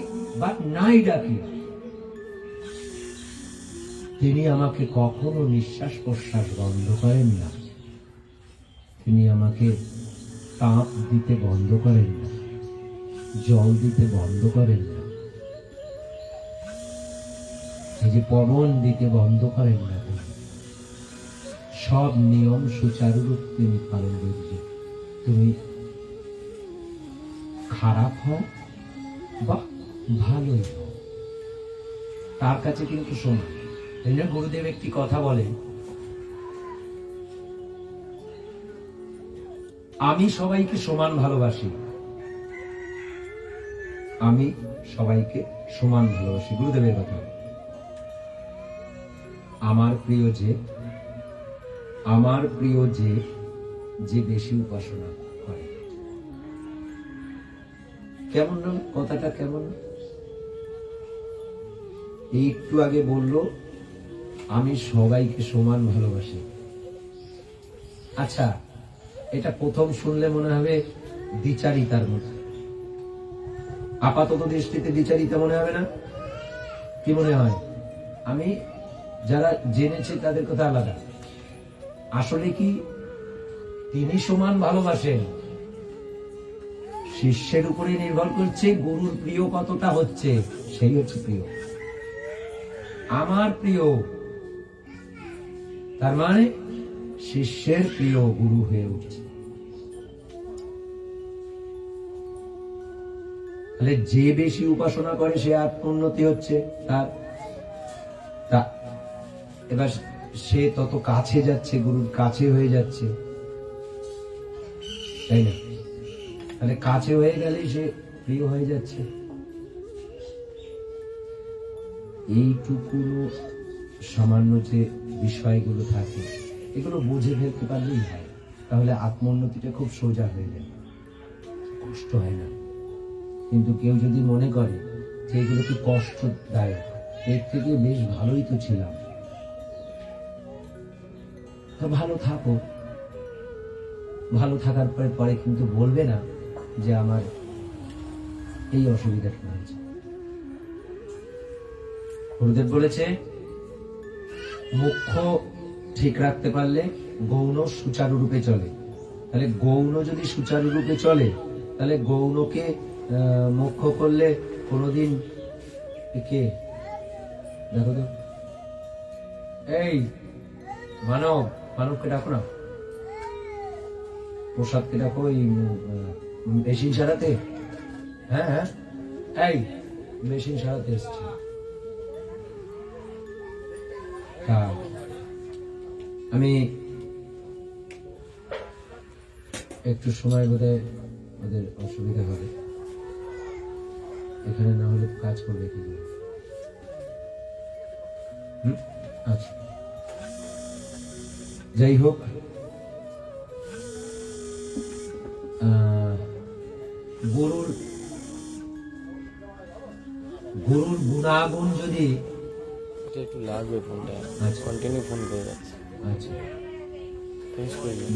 বা নাই ডাকি, তিনি আমাকে কখনো নিঃশ্বাস প্রশ্বাস বন্ধ করেন না। তিনি আমাকে তাপ দিতে বন্ধ করেন না, জল দিতে বন্ধ করেন না, এই যে পবন দিতে বন্ধ করেন না। সব নিয়ম সুচারুরূপ তিনি পালন করছেন। তুমি খারাপ হও বা ভালোই হও, তার কাছে কিন্তু সমান। এই জন্য গুরুদেব একটি কথা বলেন, আমি সবাইকে সমান ভালোবাসি, আমি সবাইকে সমান ভালোবাসি। গুরুদেবের কথা। আমার প্রিয় যে বেশি উপাসনা করে। কেমন না কথাটা? কেমন? এই একটু আগে বললো আমি সবাইকে সমান ভালোবাসি। আচ্ছা, এটা প্রথম শুনলে মনে হবে দ্বিচারিতার মতো, আপাতত দৃষ্টিতে দ্বিচারিতা মনে হবে না? কি মনে হয়? আমি যারা জেনেছি তাদের কথা আলাদা। আসলে কি তিনি সমান ভালোবাসেন, শিষ্যের উপরে নির্ভর করছে গুরুর প্রিয় কতটা হচ্ছে, সেই হচ্ছে প্রিয়। আমার প্রিয়, তার মানে শিষ্যের প্রিয় গুরু হয়ে উঠছে। তাহলে যে বেশি উপাসনা করে সে আত্মোন্নতি হচ্ছে তার, এবার সে তত কাছে যাচ্ছে, গুরুর কাছে হয়ে যাচ্ছে, তাই না? তাহলে কাছে হয়ে গেলেই সে প্রিয় হয়ে যাচ্ছে। এইটুকু সামান্য যে বিষয়গুলো থাকে এগুলো বুঝে ফেলতে পারলেই হয়, তাহলে আত্মোন্নতিটা খুব সোজা হয়ে যায়, কষ্ট হয় না। কিন্তু কেউ যদি মনে করে যে এগুলো কি কষ্টদায়ক, এর থেকে বেশ ভালোই তো ছিলাম, তো ভালো থাকো, ভালো থাকার পরে পরে কিন্তু বলবে না যে আমার এই অসুবিধাটা হয়েছে। গুরুদেব বলেছে মুখ্য ঠিক রাখতে পারলে গৌণ সুচারুরূপে চলে। তাহলে গৌণ যদি সুচারুরূপে চলে, তাহলে গৌণকে মুখ্য করলে কোনোদিন কে, দেখো তো, এই মানব, মানবকে ডাকো না, প্রসাদকে ডাকো, এই মেশিন সারাতে। হ্যাঁ হ্যাঁ, এই মেশিন সারাতে এসছে। আমি একটু সময় বোধহয় ওদের অসুবিধা হবে, এখানে না হলে কাজ করবে কি করে? আচ্ছা, যাই হোক, গুরুর গুণাগুণ যদি এটা একটু লাগবে ফোনটা, আচ্ছা। কন্টিনিউ ফোন করে যাচ্ছে। আচ্ছা ফিনিশ করে দিন।